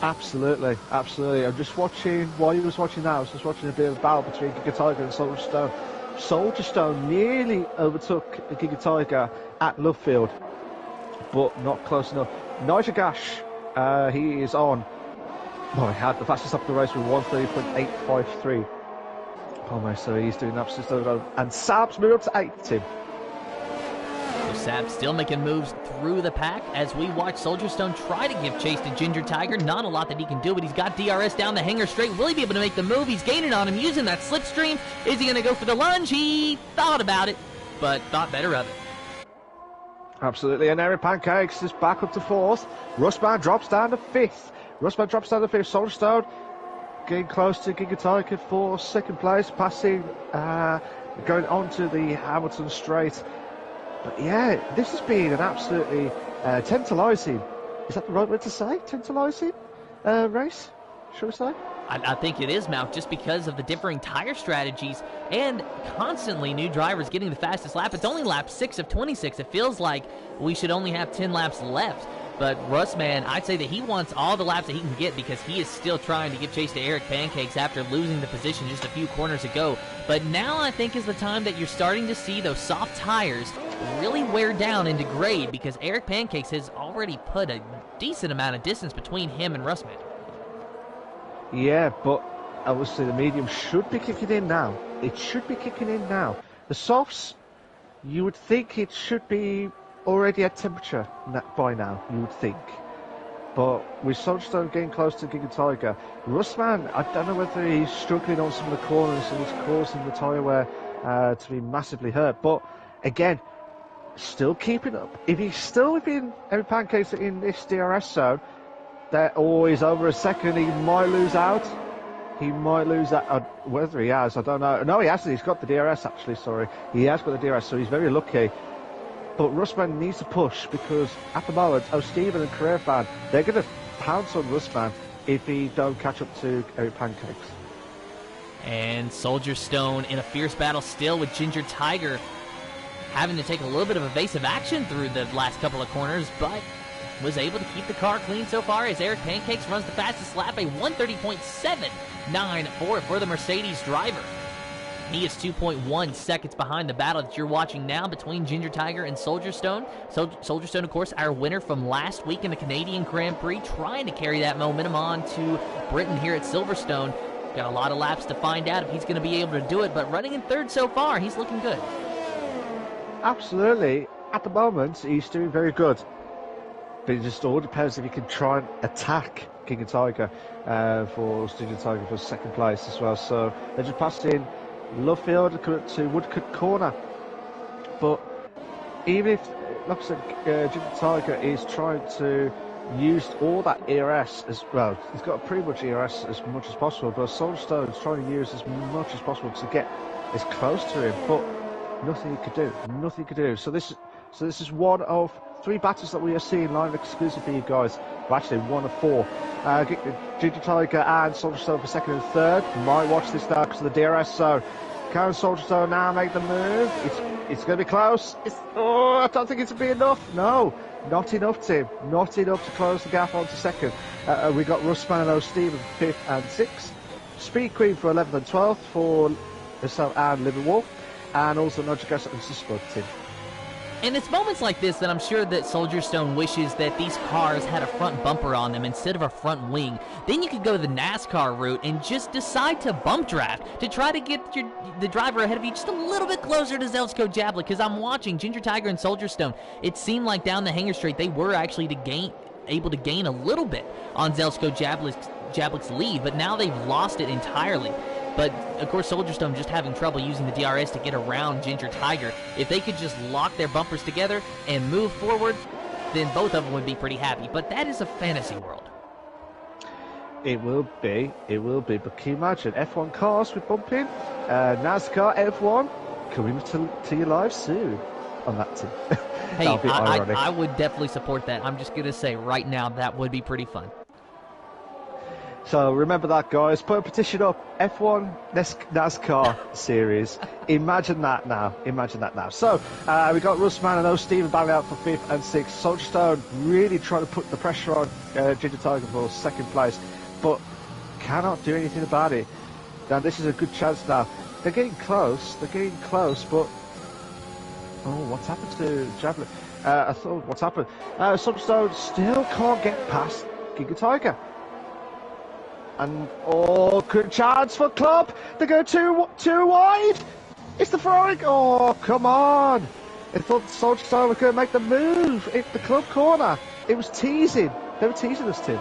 Absolutely, absolutely. I'm just watching, while you was watching that, I was just watching a bit of a battle between Giga Tiger and Soldier Stone. Soldier Stone nearly overtook Giga Tiger at Lovefield, but not close enough. Nigel Gash, he is on. Oh, he had the fastest up the race with 1:30.853. Oh my, so he's doing absolutely. And Sab's moved up to 8th, Tim. So Sab still making moves through the pack as we watch Soldier Stone try to give chase to Ginger Tiger. Not a lot that he can do, but he's got DRS down the hanger straight. Will he be able to make the move? He's gaining on him using that slipstream. Is he going to go for the lunge? He thought about it, but thought better of it. Absolutely, and Eric Pancakes is back up to 4th. Russman drops down to 5th. Soldier Stone getting close to Giga Tiger for second place, passing, going on to the Hamilton Straight. But yeah, this has been an absolutely tantalising, is that the right word to say? Tantalising race, shall we say? I think it is, Malk, just because of the differing tire strategies and constantly new drivers getting the fastest lap. It's only lap 6 of 26. It feels like we should only have 10 laps left. But Russman, I'd say that he wants all the laps that he can get because he is still trying to give chase to Eric Pancakes after losing the position just a few corners ago. But now I think is the time that you're starting to see those soft tires really wear down and degrade because Eric Pancakes has already put a decent amount of distance between him and Russman. Yeah, but obviously the medium should be kicking in now. It should be kicking in now. The softs, you would think it should be already at temperature by now, you would think. But with Soulstone getting close to Giga Tiger, Russman, I don't know whether he's struggling on some of the corners and it's causing the tyre wear to be massively hurt. But again, still keeping up. If he's still within Eric Pancakes in this DRS zone, they're always over a second. He might lose out. He might lose that. Whether he has, I don't know. No, he hasn't. He's got the DRS, actually, sorry. He has got the DRS, so he's very lucky. But Russman needs to push because at the moment, O'Stephen and Career Fan, they're going to pounce on Russman if he don't catch up to Eric Pancakes. And Soldier Stone in a fierce battle still with Ginger Tiger having to take a little bit of evasive action through the last couple of corners, but was able to keep the car clean so far as Eric Pancakes runs the fastest lap, a 1:30.79 for the Mercedes driver. He is 2.1 seconds behind the battle that you're watching now between Ginger Tiger and Soldier Stone. Soldier Stone, of course, our winner from last week in the Canadian Grand Prix, trying to carry that momentum on to Britain here at Silverstone. Got a lot of laps to find out if he's going to be able to do it, but running in third so far, he's looking good. Absolutely. At the moment, he's doing very good. But it just all depends if he can try and attack King and Tiger for Ginger Tiger for second place as well. So they just passed in Lovefield to Woodcut Corner. But even if, like I said, Ginger Tiger is trying to use all that ERS as well, he's got pretty much ERS as much as possible, but Soldier Stone is trying to use as much as possible to get as close to him, but nothing he could do. Nothing he could do. So this is one of 3 battles that we are seeing live exclusive for you guys. Well, actually, 1 of 4. Ginger Tiger and Soldier Stone for second and third. Might watch this now because of the DRS zone. Can Soldier Stone now make the move? It's going to be close. I don't think it's going to be enough. No, not enough, Tim. Not enough to close the gap onto second. We got Russman and O'Stephen for 5th and 6th. Speed Queen for 11th and 12th for herself and Livingwall. And also Nodjagasa and Suspo, Tim. And it's moments like this that I'm sure that Soldier Stone wishes that these cars had a front bumper on them instead of a front wing. Then you could go the NASCAR route and just decide to bump draft to try to get the driver ahead of you just a little bit closer to Zelsko Jablik, because I'm watching Ginger Tiger and Soldier Stone. It seemed like down the Hanger Straight they were actually able to gain a little bit on Zelsko Jablik's lead, but now they've lost it entirely. But, of course, Soldier Stone just having trouble using the DRS to get around Ginger Tiger. If they could just lock their bumpers together and move forward, then both of them would be pretty happy. But that is a fantasy world. It will be. But can you imagine F1 cars with bumping? NASCAR F1 coming to your live soon on that team. Hey, I would definitely support that. I'm just going to say right now that would be pretty fun. So remember that, guys. Put a petition up. F1 NASCAR series. Imagine that now. So we got Russman and O'Stephen battling out for 5th and 6th. Soldier Stone really trying to put the pressure on Ginger Tiger for second place, but cannot do anything about it. Now this is a good chance now. They're getting close, but what's happened to Jablik? I thought, what's happened? Soldier Stone still can't get past Ginger Tiger. And good chance for Club. They go too wide. It's the throwing. Oh, come on! I thought Soldier Stone was going to make the move at the Club corner. It was teasing. They were teasing us, Tim.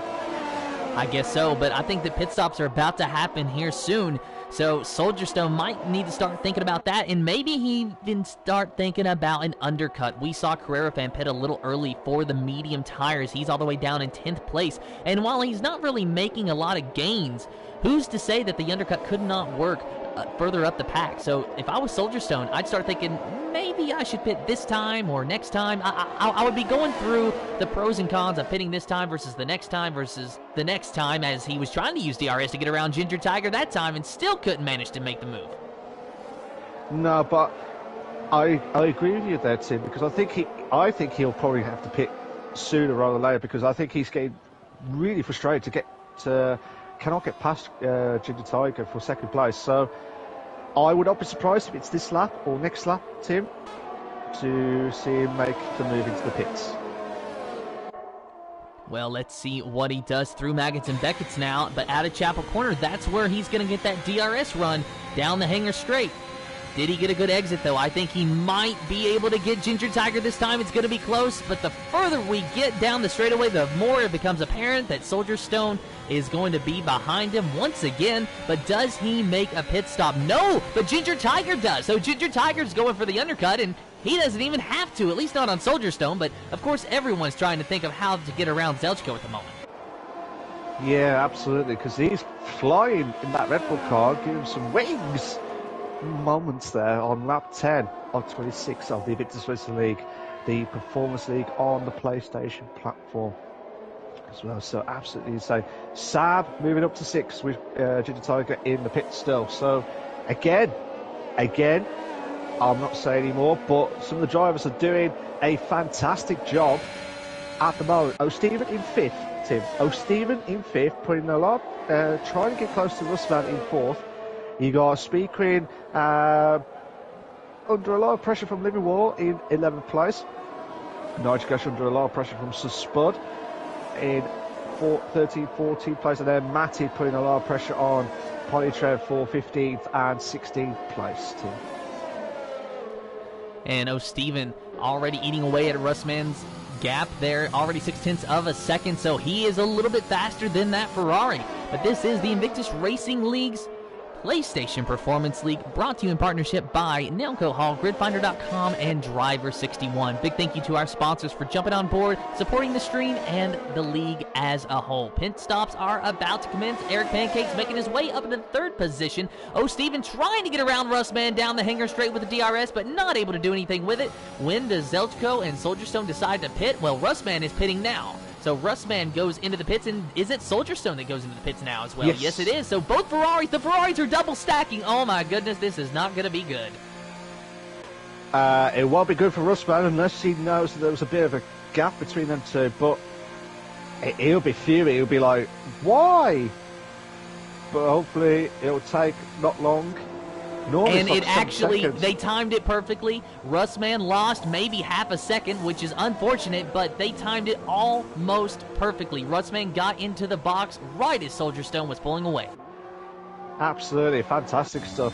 I guess so, but I think the pit stops are about to happen here soon. So Soldier Stone might need to start thinking about that, and maybe he even start thinking about an undercut. We saw Carrera Fan pit a little early for the medium tires. He's all the way down in 10th place, and while he's not really making a lot of gains, who's to say that the undercut could not work further up the pack? So if I was Soldier Stone, I'd start thinking maybe I should pit this time or next time. I would be going through the pros and cons of pitting this time versus the next time as he was trying to use DRS to get around Ginger Tiger that time and still couldn't manage to make the move. No, but I agree with you there, Tim, because I think he'll probably have to pit sooner rather than later, because I think he's getting really frustrated cannot get past Ginger Tiger for second place. So I would not be surprised if it's this lap or next lap, Tim, to see him make the move into the pits. Well, let's see what he does through Maggots and Beckett's now, but out of Chapel Corner, that's where he's going to get that DRS run down the Hanger Straight. Did he get a good exit, though? I think he might be able to get Ginger Tiger this time. It's going to be close, but the further we get down the straightaway, the more it becomes apparent that Soldier Stone is going to be behind him once again. But does he make a pit stop? No, but Ginger Tiger does. So Ginger Tiger's going for the undercut, and he doesn't even have to, at least not on Soldier Stone. But, of course, everyone's trying to think of how to get around Zelchko at the moment. Yeah, absolutely, because he's flying in that Red Bull car, giving him some wings. Moments there on lap 10 of 26 of the Invictus Racing League, the Performance League on the PlayStation platform as well. So absolutely insane. Saab moving up to 6 with Ginger Tiger in the pit still. So again, I'm not saying anymore, but some of the drivers are doing a fantastic job at the moment. O'Stephen in 5th, Tim. O'Stephen in 5th, putting a lot, trying to get close to Russman in 4th. You got Speed Queen under a lot of pressure from Livingwall in 11th place. Nigel Gash under a lot of pressure from Spud in 13th, 14th place. And then Matty putting a lot of pressure on Polytrev for 15th and 16th place, Tim. And O'Stephen already eating away at Russman's gap there, already 0.6 of a second, so he is a little bit faster than that Ferrari. But this is the Invictus Racing League's PlayStation Performance League, brought to you in partnership by Nailco Hall, Gridfinder.com, and Driver61. Big thank you to our sponsors for jumping on board, supporting the stream, and the league as a whole. Pit stops are about to commence. Eric Pancakes making his way up into 3rd position. O'Stephen trying to get around Russman down the hanger straight with the DRS, but not able to do anything with it. When does Zelchko and Soldierstone decide to pit? Well, Russman is pitting now. So Russman goes into the pits, and is it Soldierstone that goes into the pits now as well? Yes, it is. So both Ferraris, the Ferraris are double stacking. Oh my goodness, this is not going to be good. It won't be good for Russman unless he knows that there was a bit of a gap between them two, but he'll be furious. He'll be like, why? But hopefully it'll take not long. And it actually, they timed it perfectly. Russman lost maybe half a second, which is unfortunate, but they timed it almost perfectly. Russman got into the box right as Soldierstone was pulling away. Absolutely, fantastic stuff.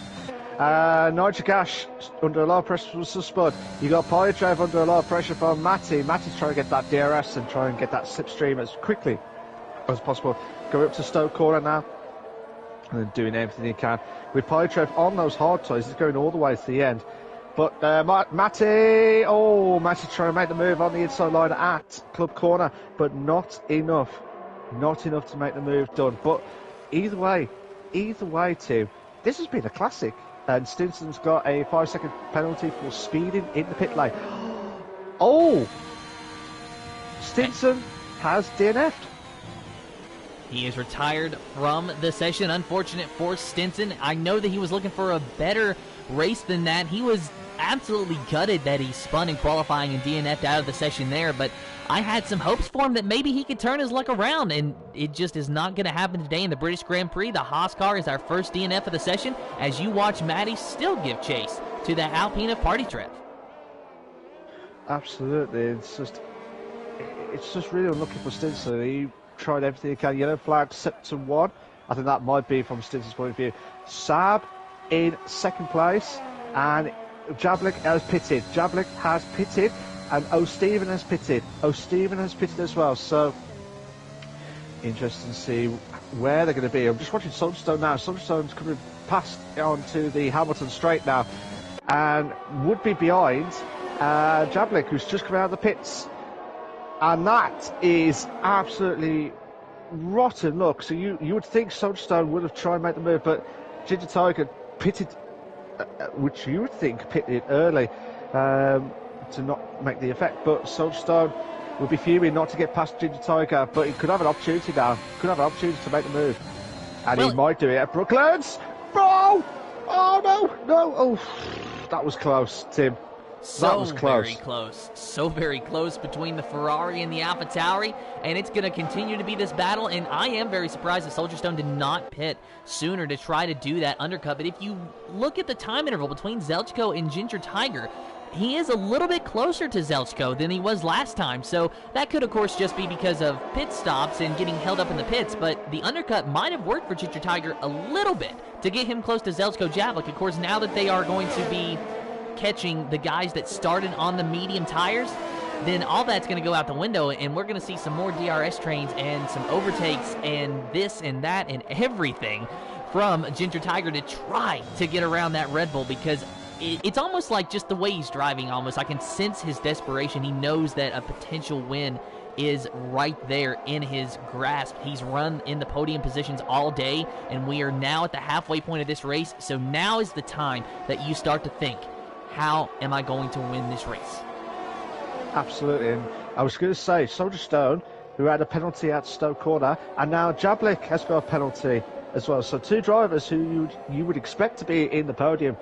Nigel Gash under a lot of pressure from Spud. You got Polytrev under a lot of pressure from Matty. Matty's trying to get that DRS and try and get that slipstream as quickly as possible. Go up to Stoke Corner now. And then doing everything he can. With Polytrev on those hard toys, he's going all the way to the end. But Matty trying to make the move on the inside line at Club Corner, but not enough. Not enough to make the move done. But either way, Tim, this has been a classic. And Stinson's got a 5-second penalty for speeding in the pit lane. Oh! Stinson has DNF'd. He is retired from the session. Unfortunate for Stinson. I know that he was looking for a better race than that. He was absolutely gutted that he spun in qualifying and DNF'd out of the session there, but I had some hopes for him that maybe he could turn his luck around, and it just is not going to happen today in the British Grand Prix. The Haas car is our first DNF of the session, as you watch Matty still give chase to that Alpine of Partytrev. Absolutely. It's just really unlucky for Stinson. He tried everything he can. Yellow flag set to 1. I think that might be from Stinson's point of view. Saab in 2nd place, and Jablik has pitted. And O'Stephen has pitted. As well. So interesting to see where they're going to be. I'm just watching Soldierstone now. Soldierstone's coming past onto the Hamilton straight now, and would be behind Jablik, who's just come out of the pits. And that is absolutely rotten luck. So you would think Soldierstone would have tried and make the move, but Ginger Tiger pitted, which you would think pitted early to not make the effect. But Soldierstone would be fuming not to get past Ginger Tiger, but he could have an opportunity now. Could have an opportunity to make the move. And he might do it at Brooklands. Bro! Oh, no! Oh, that was close, Tim. That was close. So very close between the Ferrari and the AlphaTauri, and it's going to continue to be this battle, and I am very surprised that Soldierstone did not pit sooner to try to do that undercut. But if you look at the time interval between Zelchko and Ginger Tiger, he is a little bit closer to Zelchko than he was last time, so that could of course just be because of pit stops and getting held up in the pits, but the undercut might have worked for Ginger Tiger a little bit to get him close to Zelchko Javlik. Of course, now that they are going to be catching the guys that started on the medium tires, then all that's going to go out the window, and we're going to see some more DRS trains and some overtakes and this and that and everything from Ginger Tiger to try to get around that Red Bull, because it's almost like just the way he's driving, almost I can sense his desperation. He knows that a potential win is right there in his grasp. He's run in the podium positions all day, and we are now at the halfway point of this race, so now is the time that you start to think, how am I going to win this race? Absolutely. And I was going to say, Soldierstone, who had a penalty at Stoke Corner, and now Jablik has got a penalty as well. So two drivers who you would expect to be in the podium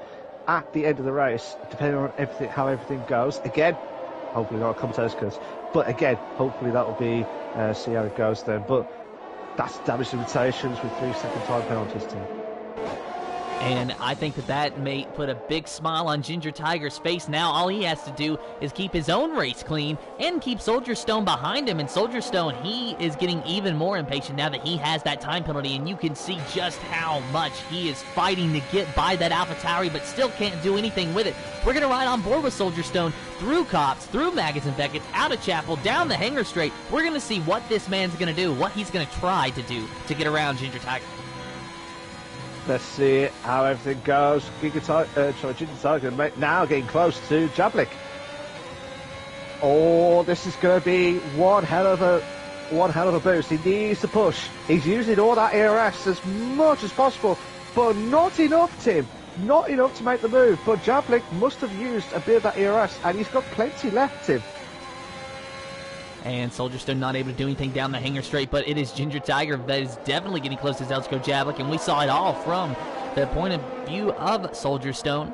at the end of the race, depending on how everything goes. Again, hopefully not a commentator's curse. But again, hopefully that will be see how it goes then. But that's damage limitations with 3-second time penalties, Tim. And I think that may put a big smile on Ginger Tiger's face. Now all he has to do is keep his own race clean and keep Soldier Stone behind him. And Soldier Stone, he is getting even more impatient now that he has that time penalty. And you can see just how much he is fighting to get by that AlphaTauri, but still can't do anything with it. We're going to ride on board with Soldier Stone through Cops, through Maggots and Beckett's, out of Chapel, down the Hanger Straight. We're going to see what this man's going to do, what he's going to try to do to get around Ginger Tiger. Let's see how everything goes. Ginger Tiger now getting close to Jablik. Oh, this is going to be one hell of a boost. He needs to push. He's using all that ERS as much as possible, but not enough, Tim. Not enough to make the move. But Jablik must have used a bit of that ERS, and he's got plenty left, Tim. And Soldier Stone not able to do anything down the Hanger Straight, but it is Ginger Tiger that is definitely getting close to Zelsko Jablik, and we saw it all from the point of view of Soldier Stone.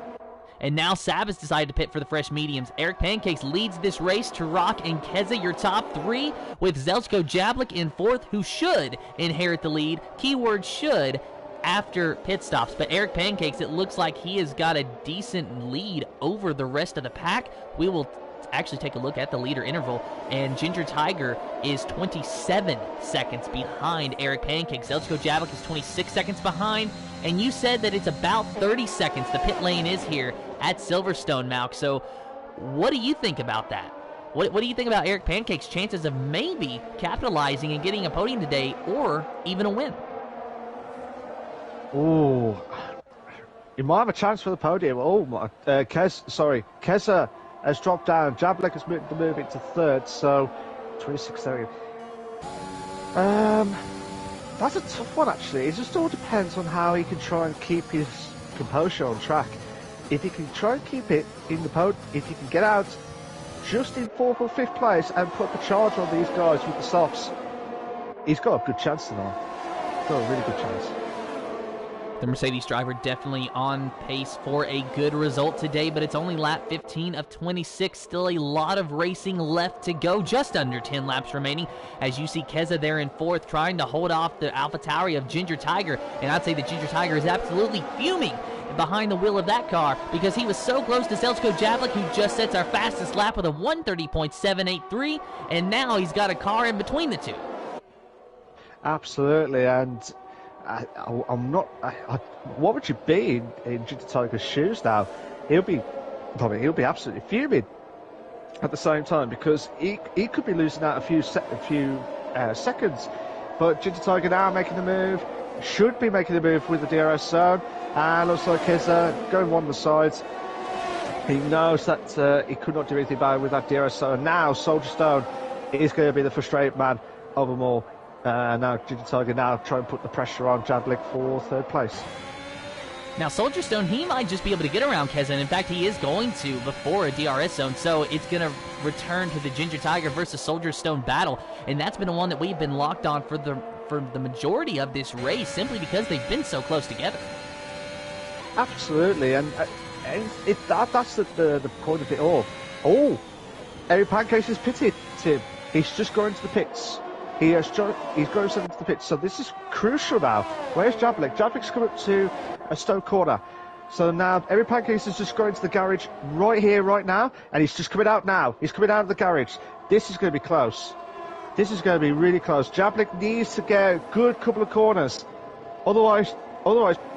And now Sab has decided to pit for the fresh mediums. Eric Pancakes leads this race. Tarak and Keza, your top three, with Zelsko Jablik in fourth, who should inherit the lead. Keyword should after pit stops. But Eric Pancakes, it looks like he has got a decent lead over the rest of the pack. We will actually take a look at the leader interval, and Ginger Tiger is 27 seconds behind Eric Pancakes. Zelsko Jablik is 26 seconds behind, and you said that it's about 30 seconds the pit lane is here at Silverstone, Malk. So what do you think about that? What do you think about Eric Pancakes' chances of maybe capitalizing and getting a podium today, or even a win? Oh, he might have a chance for the podium. Oh my, Keza has dropped down. Jablik has moved to move into third, so 26 seconds. That's a tough one, actually. It just all depends on how he can try and keep his composure on track. If he can try and keep it in the podium, if he can get out just in 4th or 5th place and put the charge on these guys with the softs, he's got a good chance tonight. He's got a really good chance. The Mercedes driver definitely on pace for a good result today, but it's only lap 15 of 26. Still a lot of racing left to go, just under 10 laps remaining. As you see Keza there in fourth, trying to hold off the AlphaTauri of Ginger Tiger. And I'd say that Ginger Tiger is absolutely fuming behind the wheel of that car because he was so close to Zelsko Jablik, who just sets our fastest lap with a 1:30.783, and now he's got a car in between the two. Absolutely, and I'm not. What would you be in Ginger Tiger's shoes now? He'll be absolutely fuming at the same time because he could be losing out a few seconds. But Ginger Tiger now making the move, should be making the move with the DRS zone, and looks like he's going one of the sides. He knows that he could not do anything about it with that DRS zone. Now Soldier Stone is going to be the frustrated man of them all. Now Ginger Tiger now try and put the pressure on Jablik for third place. Now Soldier Stone, he might just be able to get around Keza, and in fact he is going to before a DRS zone, so it's going to return to the Ginger Tiger versus Soldier Stone battle, and that's been the one that we've been locked on for the majority of this race, simply because they've been so close together. Absolutely, and that's the point of it all. Oh, Eric Pancakes is pitted, Tim. He's just going to the pits. He's going to the pits, so this is crucial now. Where's Jablik? Jablik's come up to a Stoke corner. So now Eric Pancakes is just going to the garage right here, right now, and he's just coming out now. He's coming out of the garage. This is going to be close. This is going to be really close. Jablik needs to get a good couple of corners. Otherwise,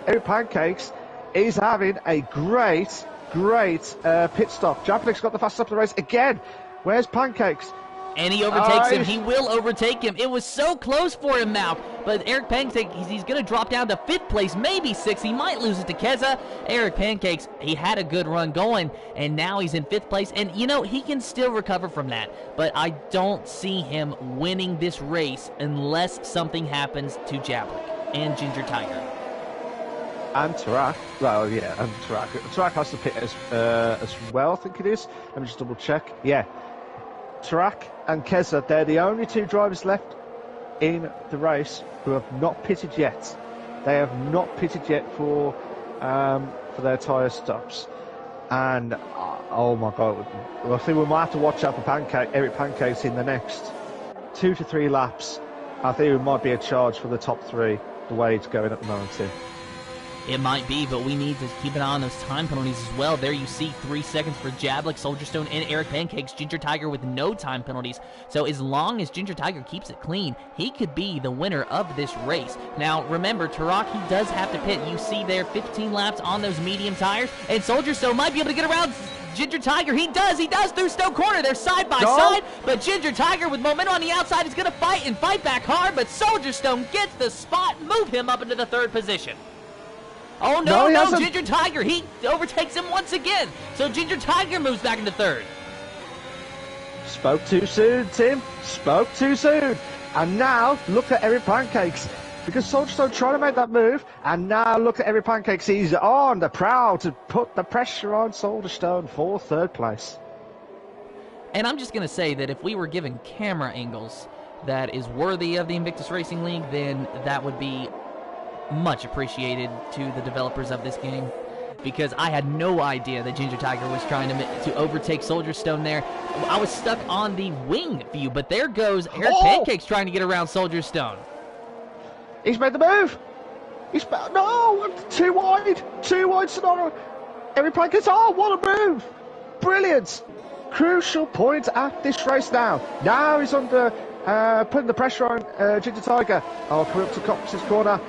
Eric Pancakes is having a great pit stop. Jablik's got the fastest lap of the race again. Where's Pancakes? And he overtakes him. He will overtake him. It was so close for him, Malk. But Eric Pancakes, he's going to drop down to 5th place, maybe 6th. He might lose it to Keza. Eric Pancakes, he had a good run going, and now he's in 5th place. And, you know, he can still recover from that. But I don't see him winning this race unless something happens to Jablik and Ginger Tiger. And Tarak. Well, yeah, and Tarak. Tarak has to pit as well, I think it is. Let me just double check. Yeah. Tarak and Keza, they're the only two drivers left in the race who have not pitted yet. They have not pitted yet for their tyre stops. And Oh my God! Well, I think we might have to watch out for Eric Pancakes in the next 2 to 3 laps. I think it might be a charge for the top 3, the way it's going at the moment, Tim. It might be, but we need to keep an eye on those time penalties as well. There you see 3 seconds for Jablik, Soldier Stone, and Eric Pancakes. Ginger Tiger with no time penalties. So as long as Ginger Tiger keeps it clean, he could be the winner of this race. Now, remember, Tarak, he does have to pit. You see there 15 laps on those medium tires, and Soldier Stone might be able to get around Ginger Tiger. He does through Stowe Corner. They're side by side, but Ginger Tiger with momentum on the outside is going to fight back hard, but Soldier Stone gets the spot, move him up into the 3rd position. Oh, no, Ginger Tiger, he overtakes him once again. So Ginger Tiger moves back into 3rd. Spoke too soon, Tim. Spoke too soon. And now, look at Eric Pancakes. Because Soldier Stone trying to make that move, and now look at Eric Pancakes. He's on the prowl to put the pressure on Soldier Stone for 3rd place. And I'm just going to say that if we were given camera angles that is worthy of the Invictus Racing League, then that would be much appreciated to the developers of this game, because I had no idea that Ginger Tiger was trying to overtake Soldier Stone there. I was stuck on the wing view, but there goes Eric Pancakes trying to get around Soldier Stone. He's made the move. No, too wide scenario. Eric Pancakes, what a move. Brilliant. Crucial point at this race now. Now he's under, putting the pressure on Ginger Tiger. Coming up to Cox's corner.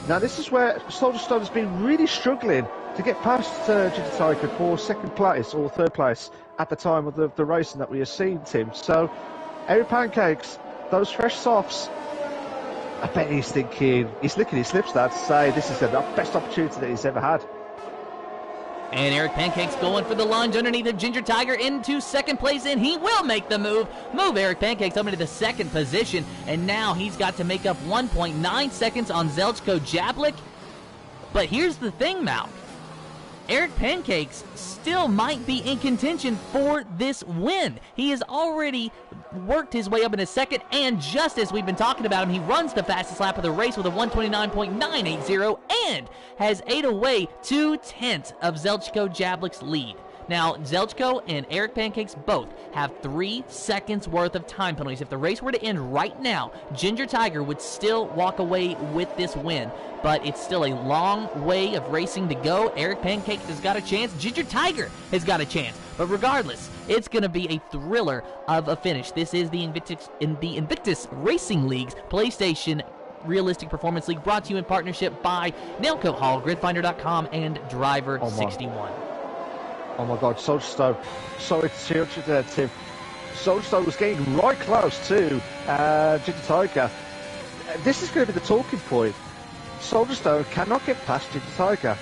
Now this is where Soldier Stone has been really struggling to get past Ginger Tiger for 2nd place or 3rd place at the time of the racing that we have seen, Tim. So, Eric Pancakes, those fresh softs, I bet he's thinking, he's licking his lips now to say this is the best opportunity that he's ever had. And Eric Pancakes going for the lunge underneath of Ginger Tiger into 2nd place, and he will make the move. Move Eric Pancakes up into the 2nd position, and now he's got to make up 1.9 seconds on Zelchko Jablik. But here's the thing, Mal. Eric Pancakes still might be in contention for this win. He has already worked his way up into 2nd, and just as we've been talking about him, he runs the fastest lap of the race with a 1:29.980 and has ate away 2/10 of Zelchko Jablik's lead. Now, Zelchko and Eric Pancakes both have 3 seconds worth of time penalties. If the race were to end right now, Ginger Tiger would still walk away with this win. But it's still a long way of racing to go. Eric Pancakes has got a chance. Ginger Tiger has got a chance. But regardless, it's going to be a thriller of a finish. This is the Invictus Racing League's PlayStation Realistic Performance League, brought to you in partnership by Nailcoat Hall, Gridfinder.com, and Driver61. Oh my God, Soldier Stone. Sorry to interrupt you there, Tim. Soldier Stone was getting right close to Ginger Tiger. This is going to be the talking point. Soldier Stone cannot get past Ginger Tiger,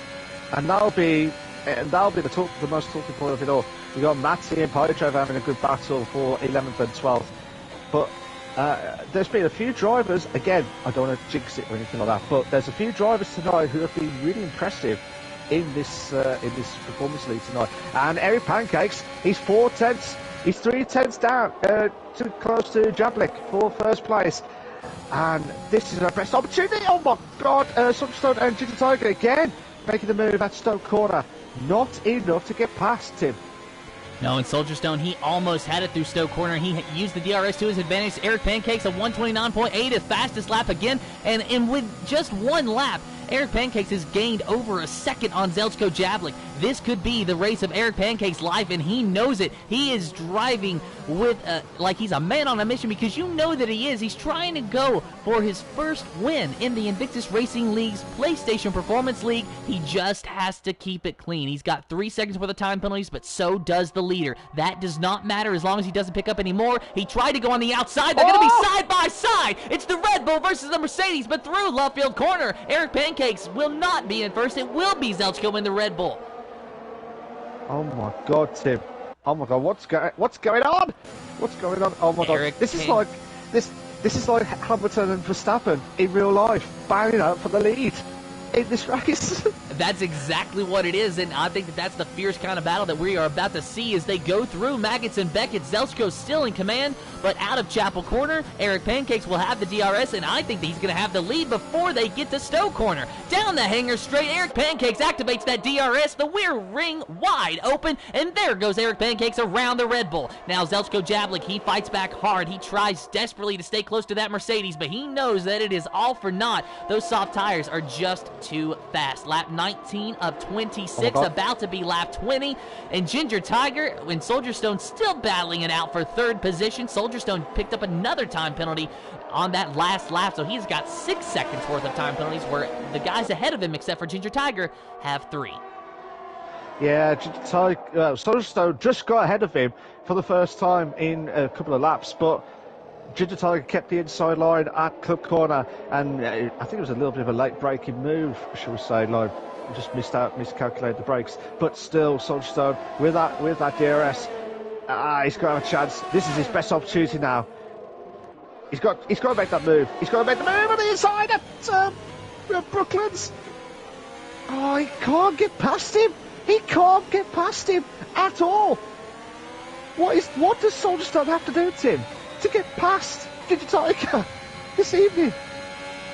and that'll be the most talking point of it all. We got Matty and Pytrov having a good battle for 11th and 12th, but there's been a few drivers. Again, I don't want to jinx it or anything like that, but there's a few drivers tonight who have been really impressive in this performance league tonight. And Eric Pancakes, he's 4/10, he's 3/10 down, too close to Jablik for 1st place. And this is our best opportunity. Oh my God, Soldier Stone and Ginger Tiger again making the move at Stoke Corner. Not enough to get past him. No, and Soldier Stone, he almost had it through Stowe Corner. He used the DRS to his advantage. Eric Pancakes, a 1:29.8, his fastest lap again. And with just 1 lap, Eric Pancakes has gained over a second on Zelchko Jablik. This could be the race of Eric Pancakes' life, and he knows it. He is driving with like he's a man on a mission, because you know that he is. He's trying to go for his first win in the Invictus Racing League's PlayStation Performance League. He just has to keep it clean. He's got 3 seconds worth of time penalties, but so does the leader. That does not matter as long as he doesn't pick up any more. He tried to go on the outside. They're going to be side by side. It's the Red Bull versus the Mercedes, but through left field corner, Eric Pancakes will not be in first. It will be Zelchko in the Red Bull. Oh my God, Tim. Oh my God, what's going on? What's going on? Oh my God. This is like Hamilton and Verstappen in real life, battling out for the lead. in this race. That's exactly what it is, and I think that that's the fierce kind of battle that we are about to see as they go through. Maggots and Beckett, Zelchko still in command, but out of Chapel Corner, Eric Pancakes will have the DRS, and I think that he's going to have the lead before they get to Stowe Corner. Down the hanger straight, Eric Pancakes activates that DRS, the rear ring wide open, and there goes Eric Pancakes around the Red Bull. Now Zelchko Jablik, he fights back hard. He tries desperately to stay close to that Mercedes, but he knows that it is all for naught. Those soft tires are just too fast. Lap 19 of 26, about to be lap 20, and Ginger Tiger and Soldier Stone still battling it out for third position. Soldier Stone picked up another time penalty on that last lap, so he's got 6 seconds worth of time penalties, where the guys ahead of him, except for Ginger Tiger, have 3. Yeah, Soldier Stone just got ahead of him for the first time in a couple of laps, but Ginger Tiger kept the inside line at Club Corner, and I think it was a little bit of a late braking move, shall we say, like just miscalculated the brakes, but still Soldier Stone with that DRS, he's got to have a chance. This is his best opportunity now. He's got to make that move. He's got to make the move on the inside at Brooklands. Oh, he can't get past him. He can't get past him at all. What does Soldier Stone have to do, Tim, to get past Ginger Tiger this evening?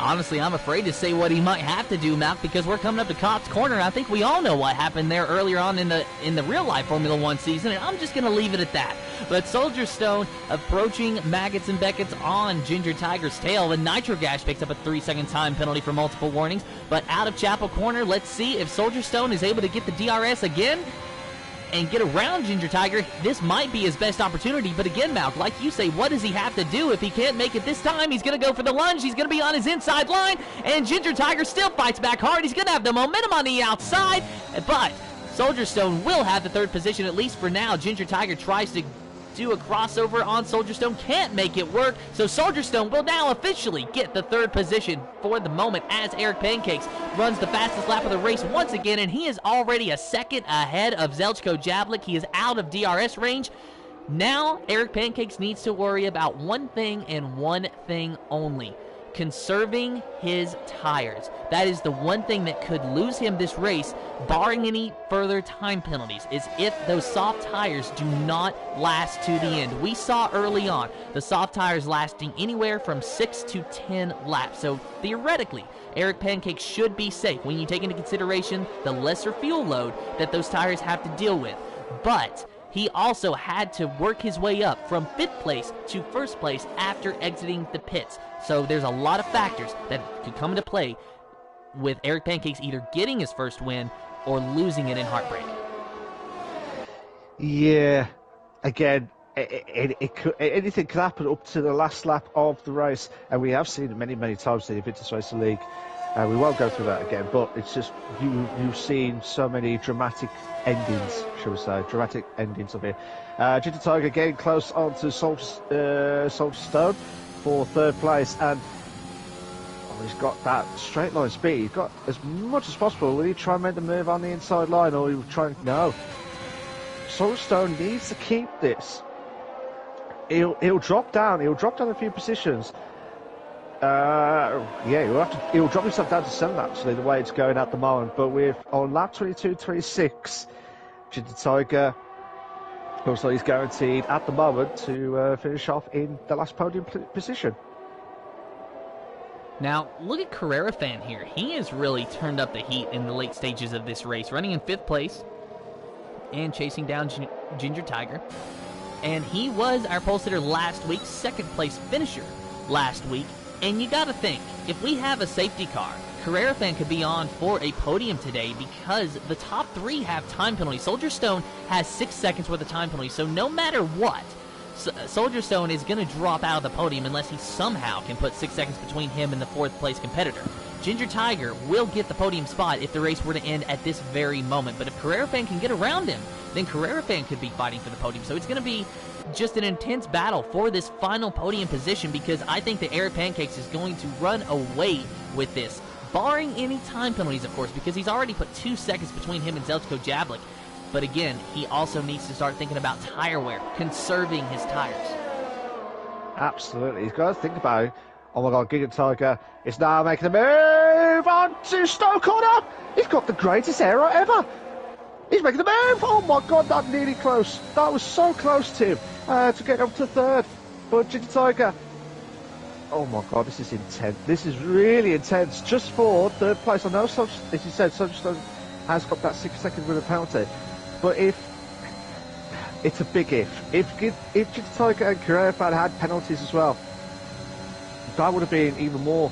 Honestly, I'm afraid to say what he might have to do, Malk, because we're coming up to Cops Corner. I think we all know what happened there earlier on in the real-life Formula 1 season, and I'm just going to leave it at that. But Soldier Stone approaching Maggots and Beckett's on Ginger Tiger's tail. The Nitro Gash picks up a 3-second time penalty for multiple warnings. But out of Chapel Corner, let's see if Soldier Stone is able to get the DRS again and get around Ginger Tiger. This might be his best opportunity, but again, Malk, like you say, what does he have to do? If he can't make it this time, he's going to go for the lunge. He's going to be on his inside line, and Ginger Tiger still fights back hard. He's going to have the momentum on the outside, but Soldier Stone will have the third position, at least for now. Ginger Tiger tries to do a crossover on Soldier Stone, can't make it work, so Soldier Stone will now officially get the third position for the moment as Eric Pancakes runs the fastest lap of the race once again, and he is already a second ahead of Zelchko Jablik. He is out of DRS range. Now Eric Pancakes needs to worry about one thing and one thing only: conserving his tires. That is the one thing that could lose him this race, barring any further time penalties, is if those soft tires do not last to the end. We saw early on the soft tires lasting anywhere from 6 to 10 laps. So theoretically, Eric Pancakes should be safe when you take into consideration the lesser fuel load that those tires have to deal with. But he also had to work his way up from 5th place to 1st place after exiting the pits. So there's a lot of factors that could come into play with Eric Pancakes either getting his first win or losing it in heartbreak. Yeah, again, anything could happen up to the last lap of the race, and we have seen it many, many times in the Invictus Racing League. We won't go through that again, but it's just you've seen so many dramatic endings, shall we say, dramatic endings of it. Ginger Tiger getting close onto Soldier Stone for 3rd place, and he's got that straight line speed. He's got as much as possible. Will he try and make the move on the inside line, or will he try and... No. Soldier Stone needs to keep this. He'll drop down. He'll drop down a few positions. He'll drop himself down to 7th, actually, the way it's going at the moment. But on lap 22-26, Ginger Tiger looks like he's guaranteed at the moment to finish off in the last podium position. Now, look at Carrera Fan here. He has really turned up the heat in the late stages of this race, running in 5th place and chasing down Ginger Tiger. And he was our pole sitter last week, 2nd place finisher last week. And you got to think, if we have a safety car, Carrera Fan could be on for a podium today because the top 3 have time penalties. Soldier Stone has 6 seconds worth of time penalties, so no matter what, Soldier Stone is going to drop out of the podium unless he somehow can put 6 seconds between him and the 4th place competitor. Ginger Tiger will get the podium spot if the race were to end at this very moment, but if Carrera Fan can get around him, then Carrera Fan could be fighting for the podium. So it's going to be just an intense battle for this final podium position, because I think that Eric Pancakes is going to run away with this, barring any time penalties, of course, because he's already put 2 seconds between him and Zelchko Jablik. But again, he also needs to start thinking about tire wear, conserving his tires. Absolutely. He's got to think about it. Oh my God, Giga Tiger is now making the move on to Stoke Corner. He's got the greatest aero ever. He's making the move. Oh my God, that nearly close. That was so close, Tim, to get up to third. But Giga Tiger, oh my God, this is intense. This is really intense. Just for third place. I know, as you said, Soderstone has got that 6 second winner penalty. But if it's a big if Giga Tiger and Carrera Fan had penalties as well, that would have been even more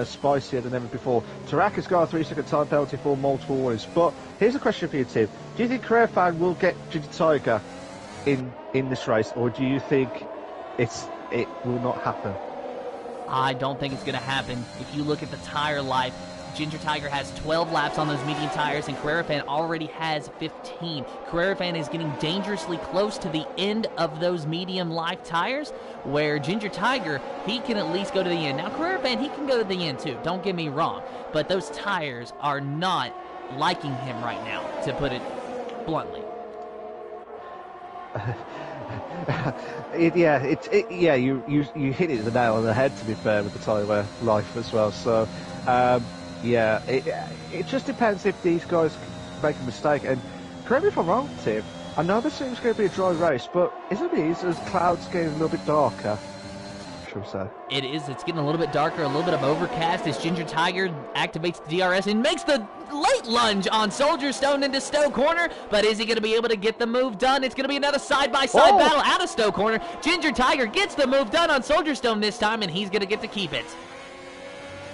spicier than ever before. Tarak has got a 3 second time penalty for multiple warnings. But here's a question for you, Tim. Do you think Carrera Fan will get Giga Tiger in this race, or do you think it will not happen? I don't think it's going to happen. If you look at the tire life, Ginger Tiger has 12 laps on those medium tires, and Carrera Fan already has 15. Carrera Fan is getting dangerously close to the end of those medium life tires, where Ginger Tiger, he can at least go to the end. Now, Carrera Fan, he can go to the end too, don't get me wrong, but those tires are not liking him right now, to put it bluntly. You hit it the nail on the head, to be fair, with the tire life as well. So yeah, it just depends if these guys make a mistake. And correct me if I'm wrong, Tim, I know this seems going to be a dry race, but isn't it as clouds getting a little bit darker? So. It is. It's getting a little bit darker, a little bit of overcast as Ginger Tiger activates the DRS and makes the late lunge on Soldier Stone into Stowe Corner. But is he going to be able to get the move done? It's going to be another side-by-side battle out of Stowe Corner. Ginger Tiger gets the move done on Soldier Stone this time, and he's going to get to keep it.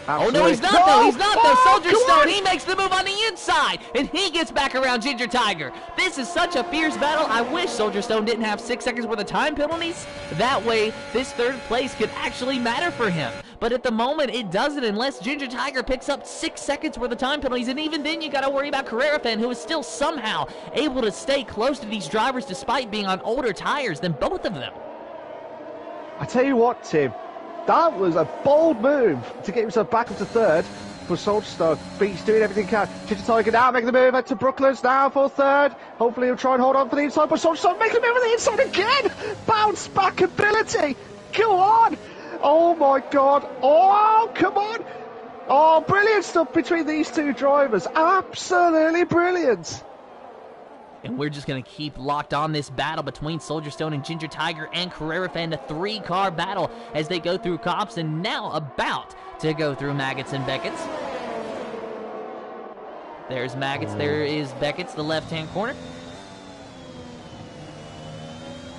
Absolutely. Oh, no, he's not, though. He's not, though. Soldier Stone, he makes the move on the inside, and he gets back around Ginger Tiger. This is such a fierce battle. I wish Soldier Stone didn't have 6 seconds worth of time penalties. That way, this third place could actually matter for him. But at the moment, it doesn't unless Ginger Tiger picks up 6 seconds worth of time penalties, and even then, you got to worry about Carrera Fan, who is still somehow able to stay close to these drivers despite being on older tires than both of them. I tell you what, Tim. That was a bold move to get himself back up to third for Soldier Stone. But he's doing everything he can. Ginger Tiger now making the move out to Brooklands now for third. Hopefully he'll try and hold on for the inside, but Soldier Stone making the move on the inside again. Bounce back ability. Go on. Oh my God. Oh, come on. Oh, brilliant stuff between these two drivers. Absolutely brilliant. And we're just going to keep locked on this battle between Soldier Stone and Ginger Tiger and Carrera Fan, a 3-car battle as they go through Cops and now about to go through Maggots and Beckett's. There's Maggots, there is Beckett's, the left-hand corner.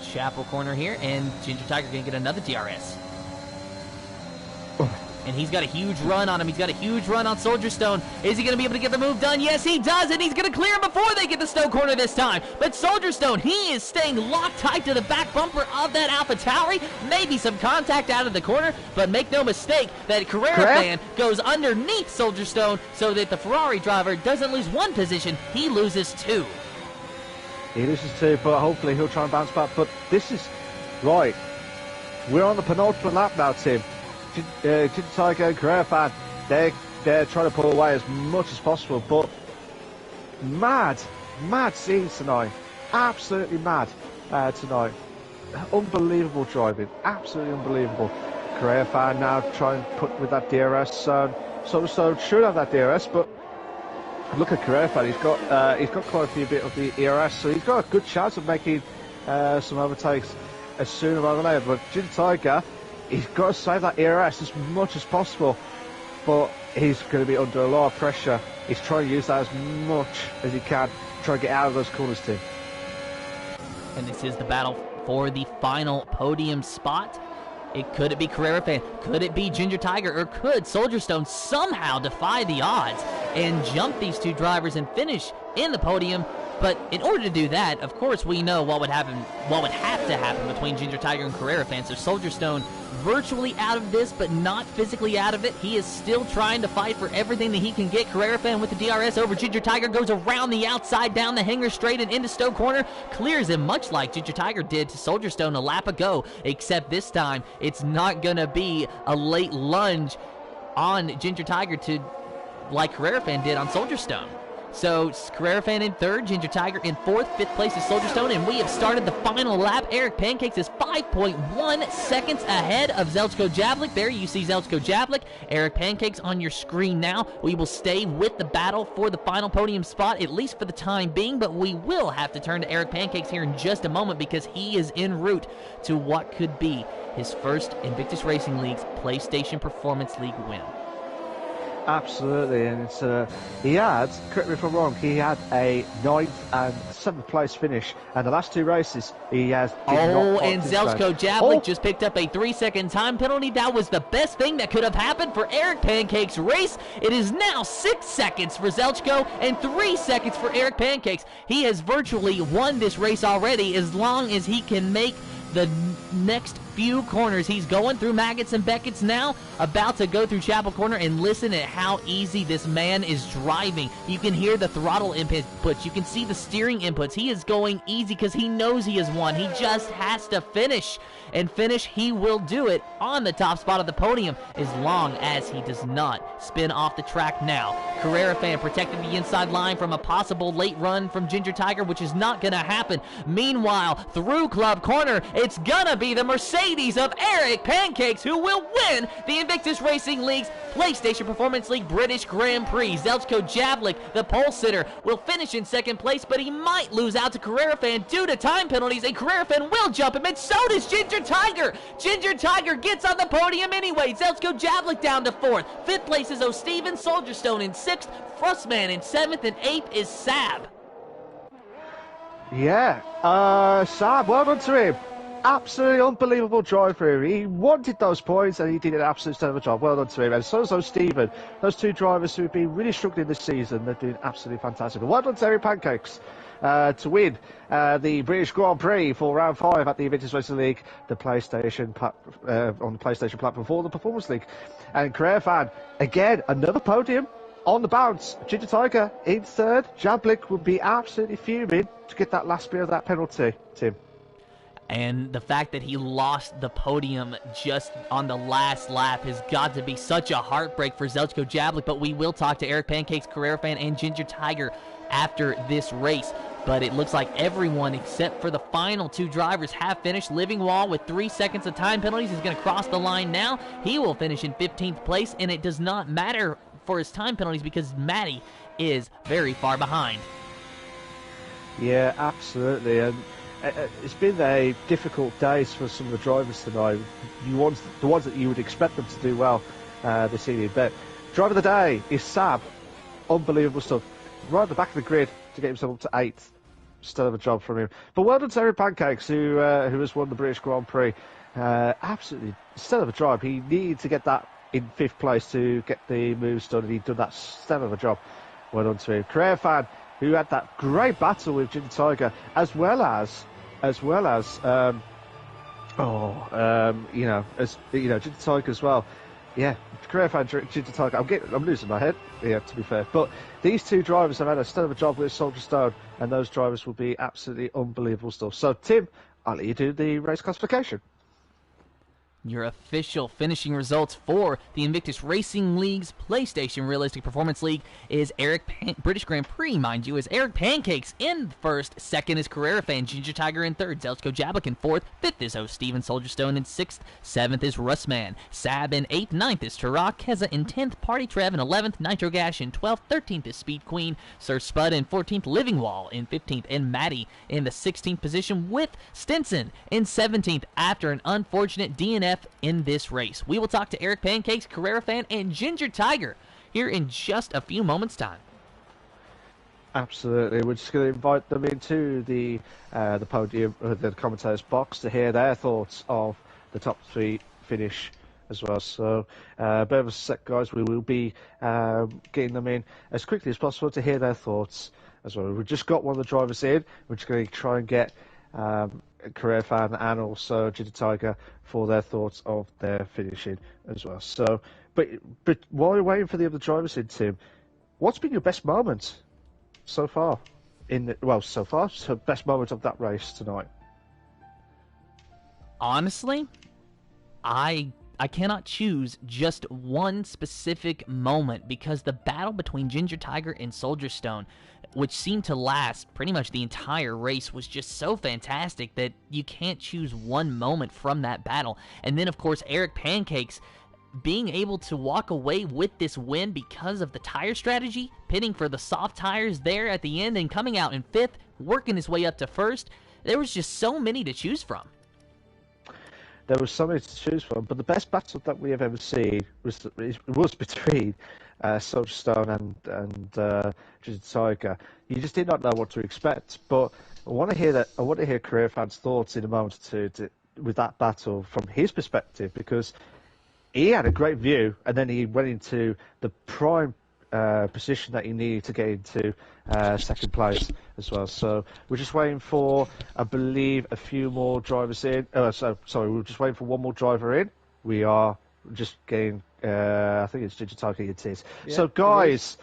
Chapel corner here, and Ginger Tiger going to get another DRS. And he's got a huge run on him. He's got a huge run on Soldier Stone. Is he going to be able to get the move done? Yes, he does, and he's going to clear him before they get the Stowe Corner this time. But Soldier Stone, he is staying locked tight to the back bumper of that AlphaTauri. Maybe some contact out of the corner, but make no mistake that Carrera Fan goes underneath Soldier Stone so that the Ferrari driver doesn't lose 1 position. He loses 2. He loses 2, but hopefully he'll try and bounce back. But this is... Right. We're on the penultimate lap now, Tim. Ginger Tiger and Carrera Fan, they're trying to pull away as much as possible, but mad scenes tonight, absolutely mad tonight, unbelievable driving, absolutely unbelievable. Carrera Fan now trying to put with that DRS zone, so should have that DRS, but look at Carrera Fan, he's got quite a few bit of the ERS, so he's got a good chance of making some overtakes as sooner rather than later. But Ginger Tiger, he's got to save that ERS as much as possible, but he's going to be under a lot of pressure. He's trying to use that as much as he can, try to get out of those corners, too. And this is the battle for the final podium spot. Could it be Carrera Fan? Could it be Ginger Tiger? Or could Soldier Stone somehow defy the odds and jump these two drivers and finish in the podium? But in order to do that, of course, we know what would have to happen between Ginger Tiger and Carrera Fan. So Soldier Stone virtually out of this, but not physically out of it. He is still trying to fight for everything that he can get. Carrera Fan with the DRS over Ginger Tiger goes around the outside, down the hanger straight and into Stowe Corner. Clears him much like Ginger Tiger did to Soldier Stone a lap ago, except this time it's not going to be a late lunge on Ginger Tiger like Carrera Fan did on Soldier Stone. So Carrera Fan in third, Ginger Tiger in fourth, fifth place is Soldier Stone, and we have started the final lap. Eric Pancakes is 5.1 seconds ahead of Zelchko Javlik. There you see Zelchko Javlik. Eric Pancakes on your screen now. We will stay with the battle for the final podium spot, at least for the time being, but we will have to turn to Eric Pancakes here in just a moment because he is en route to what could be his first Invictus Racing League's PlayStation Performance League win. Absolutely, and it's he had, correct me if I'm wrong, he had a 9th and 7th place finish, and the last two races he has. And Zelchko Javlik just picked up a 3-second time penalty. That was the best thing that could have happened for Eric Pancake's race. It is now 6 seconds for Zelchko and 3 seconds for Eric Pancakes. He has virtually won this race already as long as he can make the next few corners. He's going through Maggots and Beckett's now, about to go through Chapel Corner, and listen at how easy this man is driving. You can hear the throttle inputs. You can see the steering inputs. He is going easy because he knows he has won. He just has to finish, and finish he will do it on the top spot of the podium as long as he does not spin off the track now. Carrera Fan protecting the inside line from a possible late run from Ginger Tiger, which is not going to happen. Meanwhile, through Club Corner, it's gonna be the Mercedes of Eric Pancakes who will win the Invictus Racing League's PlayStation Performance League British Grand Prix. Zelchko Javlik, the pole sitter, will finish in second place, but he might lose out to Carrera Fan due to time penalties, and Carrera Fan will jump him, and so does Ginger Tiger. Ginger Tiger gets on the podium anyway. Zelchko Javlik down to fourth. Fifth place is O'Steven, Soldier Stone in sixth, Frostman in seventh, and eighth is Sab. Yeah, Sab, well done to him. Absolutely unbelievable drive for him. He wanted those points and he did an absolute stellar job. Well done to him. And so is Stephen. Those two drivers who have been really struggling this season, they're doing absolutely fantastic. But well done to Eric Pancakes to win the British Grand Prix for round 5 at the Invictus Racing League, the PlayStation on the PlayStation platform for the Performance League. And Carrera Fan, again, another podium on the bounce. Ginger Tiger in third. Javlik would be absolutely fuming to get that last bit of that penalty, Tim. And the fact that he lost the podium just on the last lap has got to be such a heartbreak for Zelchko Javlik. But we will talk to Eric Pancakes, Carrera Fan, and Ginger Tiger after this race. But it looks like everyone except for the final two drivers have finished. Livingwall with 3 seconds of time penalties is going to cross the line now. He will finish in 15th place, and it does not matter for his time penalties because Matty is very far behind. Yeah, absolutely. And it's been a difficult day for some of the drivers tonight. The ones that you would expect them to do well this evening. But driver of the day is Sab. Unbelievable stuff. Right at the back of the grid to get himself up to 8th. Still have a job from him. But well done to Eric Pancakes, who has won the British Grand Prix. Absolutely still have a drive. He needed to get that in 5th place to get the moves done, and he'd done that still of a job. Well done to him. Carrera Fan, who had that great battle with Ginger Tiger, as well as Ginger Tiger as well. Yeah, Carrera Fan, Ginger Tiger. I'm losing my head. Yeah, to be fair, but these two drivers have had a still of a job with Soldier Stone, and those drivers will be absolutely unbelievable stuff. So, Tim, I'll let you do the race classification. Your official finishing results for the Invictus Racing League's PlayStation Realistic Performance League is British Grand Prix, mind you, is Eric Pancakes in first, second is Carrera Fan, Ginger Tiger in third, Zelchko Javlik in fourth, fifth is O'Steven Soldier Stone in sixth, seventh is Russman, Sab in eighth, ninth is Tarak Keza in 10th, Party Trev in 11th, Nitro Gash in 12th, 13th is Speed Queen, Sir Spud in 14th, Livingwall in 15th, and Matty in the 16th position with Stinson in 17th after an unfortunate DNF in this race. We will talk to Eric Pancakes, Carrera Fan, and Ginger Tiger here in just a few moments' time. Absolutely. We're just going to invite them into the podium, the commentators' box, to hear their thoughts of the top 3 finish as well. So, bear with us a sec, guys. We will be getting them in as quickly as possible to hear their thoughts as well. We've just got one of the drivers in. We're just going to try and get Carrera Fan and also Ginger Tiger for their thoughts of their finishing as well. So, but while you're waiting for the other drivers in, Tim, what's been your best moment so far? So best moment of that race tonight. Honestly, I I cannot choose just one specific moment because the battle between Ginger Tiger and Soldier Stone, which seemed to last pretty much the entire race, was just so fantastic that you can't choose one moment from that battle. And then, of course, Eric Pancakes being able to walk away with this win because of the tire strategy, pitting for the soft tires there at the end and coming out in 5th, working his way up to 1st. There was just so many to choose from. There was so many to choose from, but the best battle that we have ever seen was between Soldier Stone and Ginger Tiger. You just did not know what to expect. But I want to hear Career Fan's thoughts in a moment with that battle from his perspective, because he had a great view, and then he went into the prime position that he needed to get into second place as well. So we're just waiting for, I believe, a few more drivers in. We're just waiting for one more driver in. We are just getting, I think it's Ginger Tiger, it is. Yeah, so guys,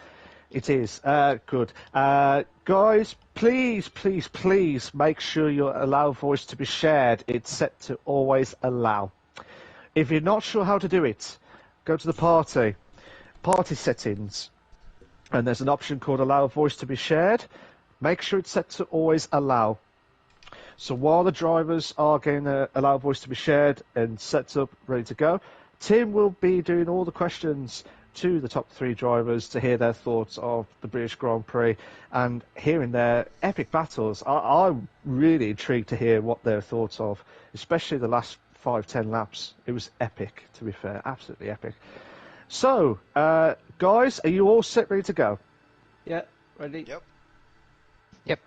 it is. Good. Guys, please make sure your allow voice to be shared. It's set to always allow. If you're not sure how to do it, go to the party settings, and there's an option called allow voice to be shared. Make sure it's set to always allow. So while the drivers are getting allow voice to be shared and set up, ready to go, Tim will be doing all the questions to the top 3 drivers to hear their thoughts of the British Grand Prix and hearing their epic battles. I'm really intrigued to hear what their thoughts of, especially the last 5-10 laps. It was epic, to be fair, absolutely epic. So, guys, are you all set, ready to go? Yeah, ready. Yep.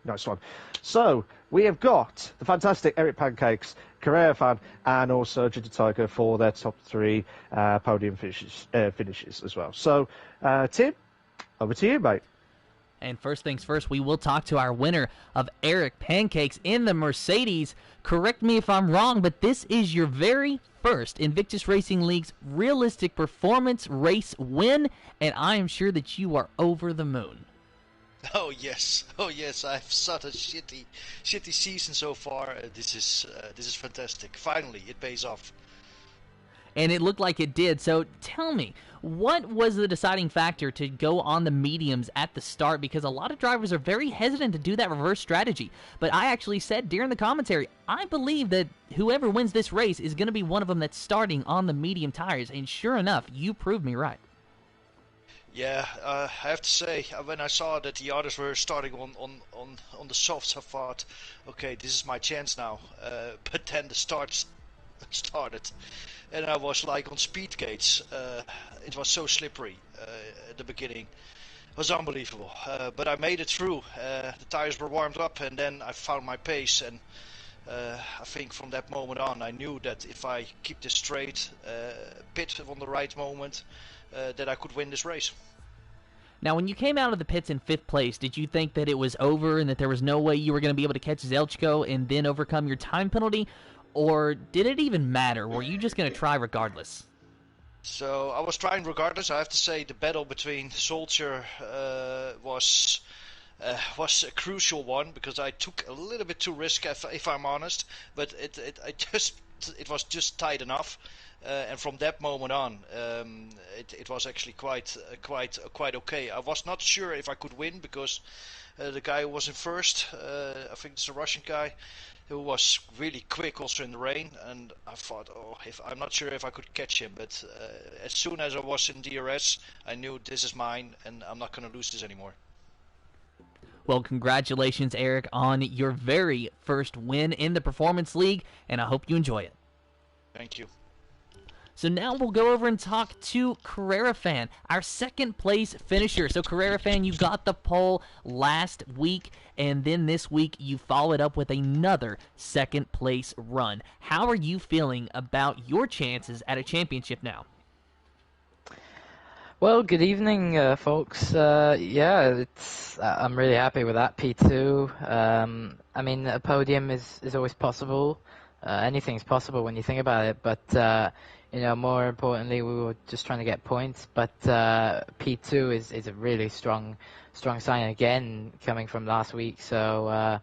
Nice one. So, we have got the fantastic Eric Pancakes, Carrera Fan, and also Ginger Tiger for their top 3 podium finishes as well. So, Tim, over to you, mate. And first things first, we will talk to our winner of Eric Pancakes in the Mercedes. Correct me if I'm wrong, but this is your very first Invictus Racing League's realistic performance race win, and I am sure that you are over the moon. Oh yes, I've such a shitty season so far. This is fantastic. Finally, it pays off. And it looked like it did. So tell me, what was the deciding factor to go on the mediums at the start? Because a lot of drivers are very hesitant to do that reverse strategy. But I actually said during the commentary, I believe that whoever wins this race is going to be one of them that's starting on the medium tires. And sure enough, you proved me right. Yeah, I have to say, when I saw that the others were starting on the softs, I thought, okay, this is my chance now. But then the start started. And I was like on speed gates. It was so slippery at the beginning. It was unbelievable. But I made it through. The tires were warmed up, and then I found my pace. And I think from that moment on, I knew that if I keep this straight, pit on the right moment, that I could win this race. Now, when you came out of the pits in 5th place, did you think that it was over and that there was no way you were going to be able to catch Zelchko and then overcome your time penalty? Or did it even matter? Were you just going to try regardless? So I was trying regardless. I have to say the battle between Soldier was a crucial one, because I took a little bit too risk, if I'm honest. But it was just tight enough, and from that moment on, it was actually quite okay. I was not sure if I could win, because the guy who was in first, I think it's a Russian guy, who was really quick also in the rain, and I thought, I'm not sure if I could catch him, but as soon as I was in DRS, I knew this is mine, and I'm not going to lose this anymore. Well, congratulations, Eric, on your very first win in the Performance League, and I hope you enjoy it. Thank you. So now we'll go over and talk to Carrera Fan, our 2nd place finisher. So Carrera Fan, you got the pole last week, and then this week you followed up with another 2nd place run. How are you feeling about your chances at a championship now? Well, good evening, folks. Yeah, I'm really happy with that P2. I mean, a podium is always possible. Anything's possible when you think about it, but you know, more importantly, we were just trying to get points. But P2 is a really strong sign again, coming from last week. So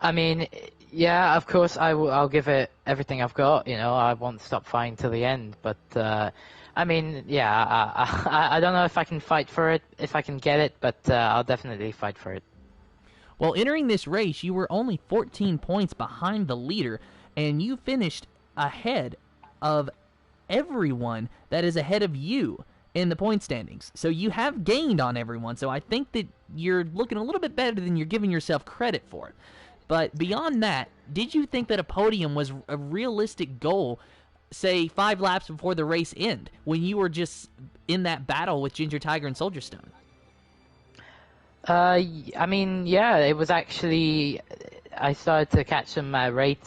I mean, Yeah, of course I'll give it everything I've got. You know, I won't stop fighting till the end. But I mean, yeah, I don't know if I can fight for it, if I can get it, but I'll definitely fight for it. Well, entering this race, you were only 14 points behind the leader, and you finished ahead of everyone that is ahead of you in the point standings. So you have gained on everyone. So I think that you're looking a little bit better than you're giving yourself credit for. But beyond that, did you think that a podium was a realistic goal, say 5 laps before the race end, when you were just in that battle with Ginger Tiger and Soldier Stone? I mean, yeah, it was actually, I started to catch them at rate,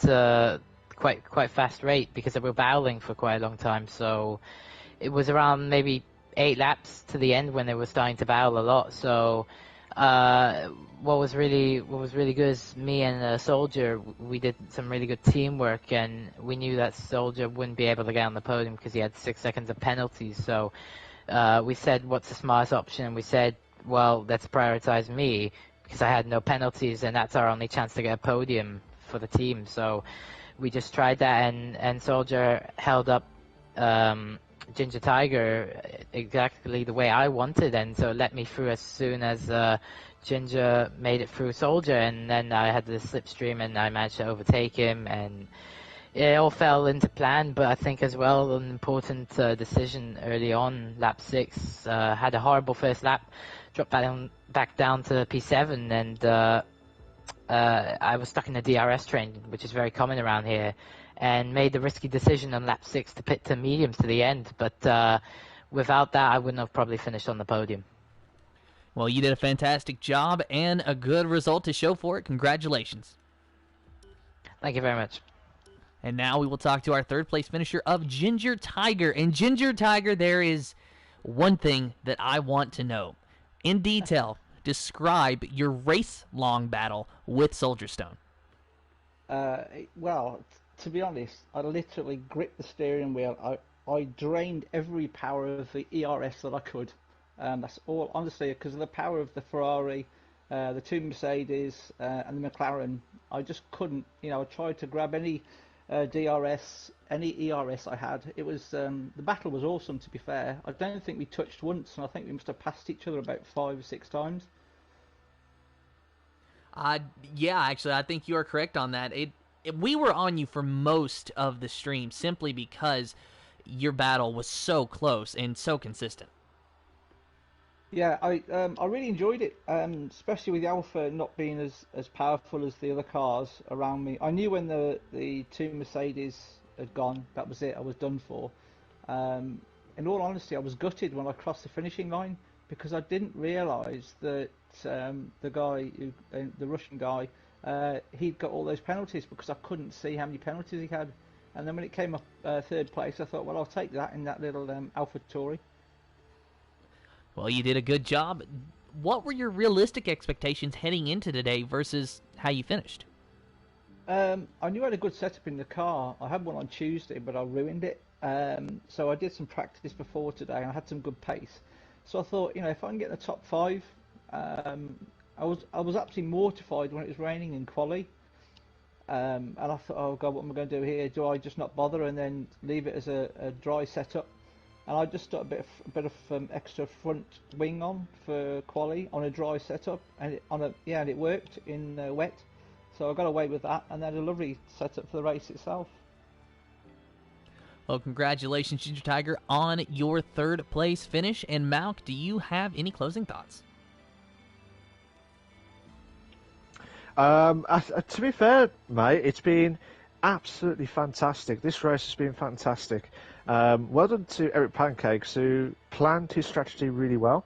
quite fast rate, because they were battling for quite a long time. So it was around maybe 8 laps to the end when they were starting to battle a lot. So what was really good is me and Soldier, we did some really good teamwork, and we knew that Soldier wouldn't be able to get on the podium because he had 6 seconds of penalties. So we said, what's the smartest option? And we said, well, let's prioritize me because I had no penalties, and that's our only chance to get a podium for the team. So we just tried that, and Soldier held up Ginger Tiger exactly the way I wanted, and so let me through as soon as Ginger made it through Soldier, and then I had the slipstream and I managed to overtake him, and it all fell into plan. But I think as well an important decision early on, lap 6, had a horrible first lap, dropped back down to P7, and I was stuck in the DRS train, which is very common around here, and made the risky decision on lap 6 to pit to mediums to the end. But without that, I wouldn't have probably finished on the podium. Well, you did a fantastic job and a good result to show for it. Congratulations. Thank you very much. And now we will talk to our third place finisher of Ginger Tiger. And Ginger Tiger, there is one thing that I want to know. In detail, describe your race-long battle with Soldier Stone. Well, to be honest, I literally gripped the steering wheel. I drained every power of the ERS that I could. That's all, honestly, because of the power of the Ferrari, the 2 Mercedes, and the McLaren. I just couldn't, I tried to grab any DRS, any ERS I had. It was the battle was awesome, to be fair. I don't think we touched once, and I think we must have passed each other about 5 or 6 times. Yeah, actually, I think you are correct on that. We were on you for most of the stream simply because your battle was so close and so consistent. Yeah, I really enjoyed it, especially with the Alpha not being as powerful as the other cars around me. I knew when the 2 Mercedes had gone, that was it, I was done for. In all honesty, I was gutted when I crossed the finishing line because I didn't realise that the guy, the Russian guy, he'd got all those penalties because I couldn't see how many penalties he had. And then when it came up 3rd place, I thought, well, I'll take that in that little Alpha Tauri. Well, you did a good job. What were your realistic expectations heading into today versus how you finished? I knew I had a good setup in the car. I had one on Tuesday, but I ruined it. So I did some practice before today, and I had some good pace. So I thought, if I can get in the top 5, I was absolutely mortified when it was raining in quali. And I thought, oh God, what am I going to do here? Do I just not bother and then leave it as a dry setup? And I just stuck a bit of extra front wing on for quali on a dry setup, and it worked in wet. So I got away with that, and then a lovely setup for the race itself. Well, congratulations, Ginger Tiger, on your 3rd place finish. And Malk, do you have any closing thoughts? To be fair, mate, it's been absolutely fantastic. This race has been fantastic. Well done to Eric Pancakes, who planned his strategy really well.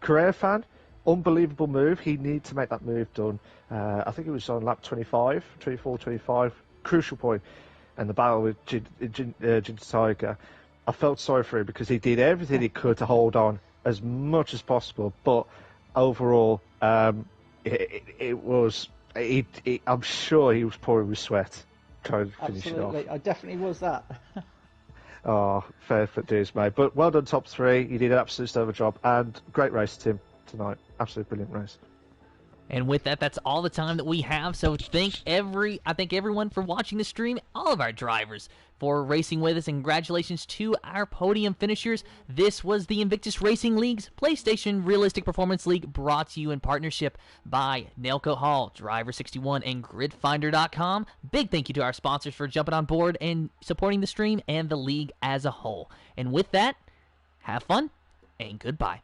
Career fan, unbelievable move. He needed to make that move done. I think it was on lap 24, 25. Crucial point. And the battle with Ginger Tiger, I felt sorry for him because he did everything he could to hold on as much as possible. But overall, it was. I'm sure he was pouring with sweat trying to finish it off. Absolutely, I definitely was that. Oh, fair for dues, mate. But well done, top 3. You did an absolute stellar job, and great race, Tim, tonight. Absolutely brilliant race. And with that, that's all the time that we have. So I thank everyone for watching the stream, all of our drivers for racing with us, and congratulations to our podium finishers. This was the Invictus Racing League's PlayStation Realistic Performance League, brought to you in partnership by Nailcoat Hall, Driver61, and GridFinder.com. Big thank you to our sponsors for jumping on board and supporting the stream and the league as a whole. And with that, have fun and goodbye.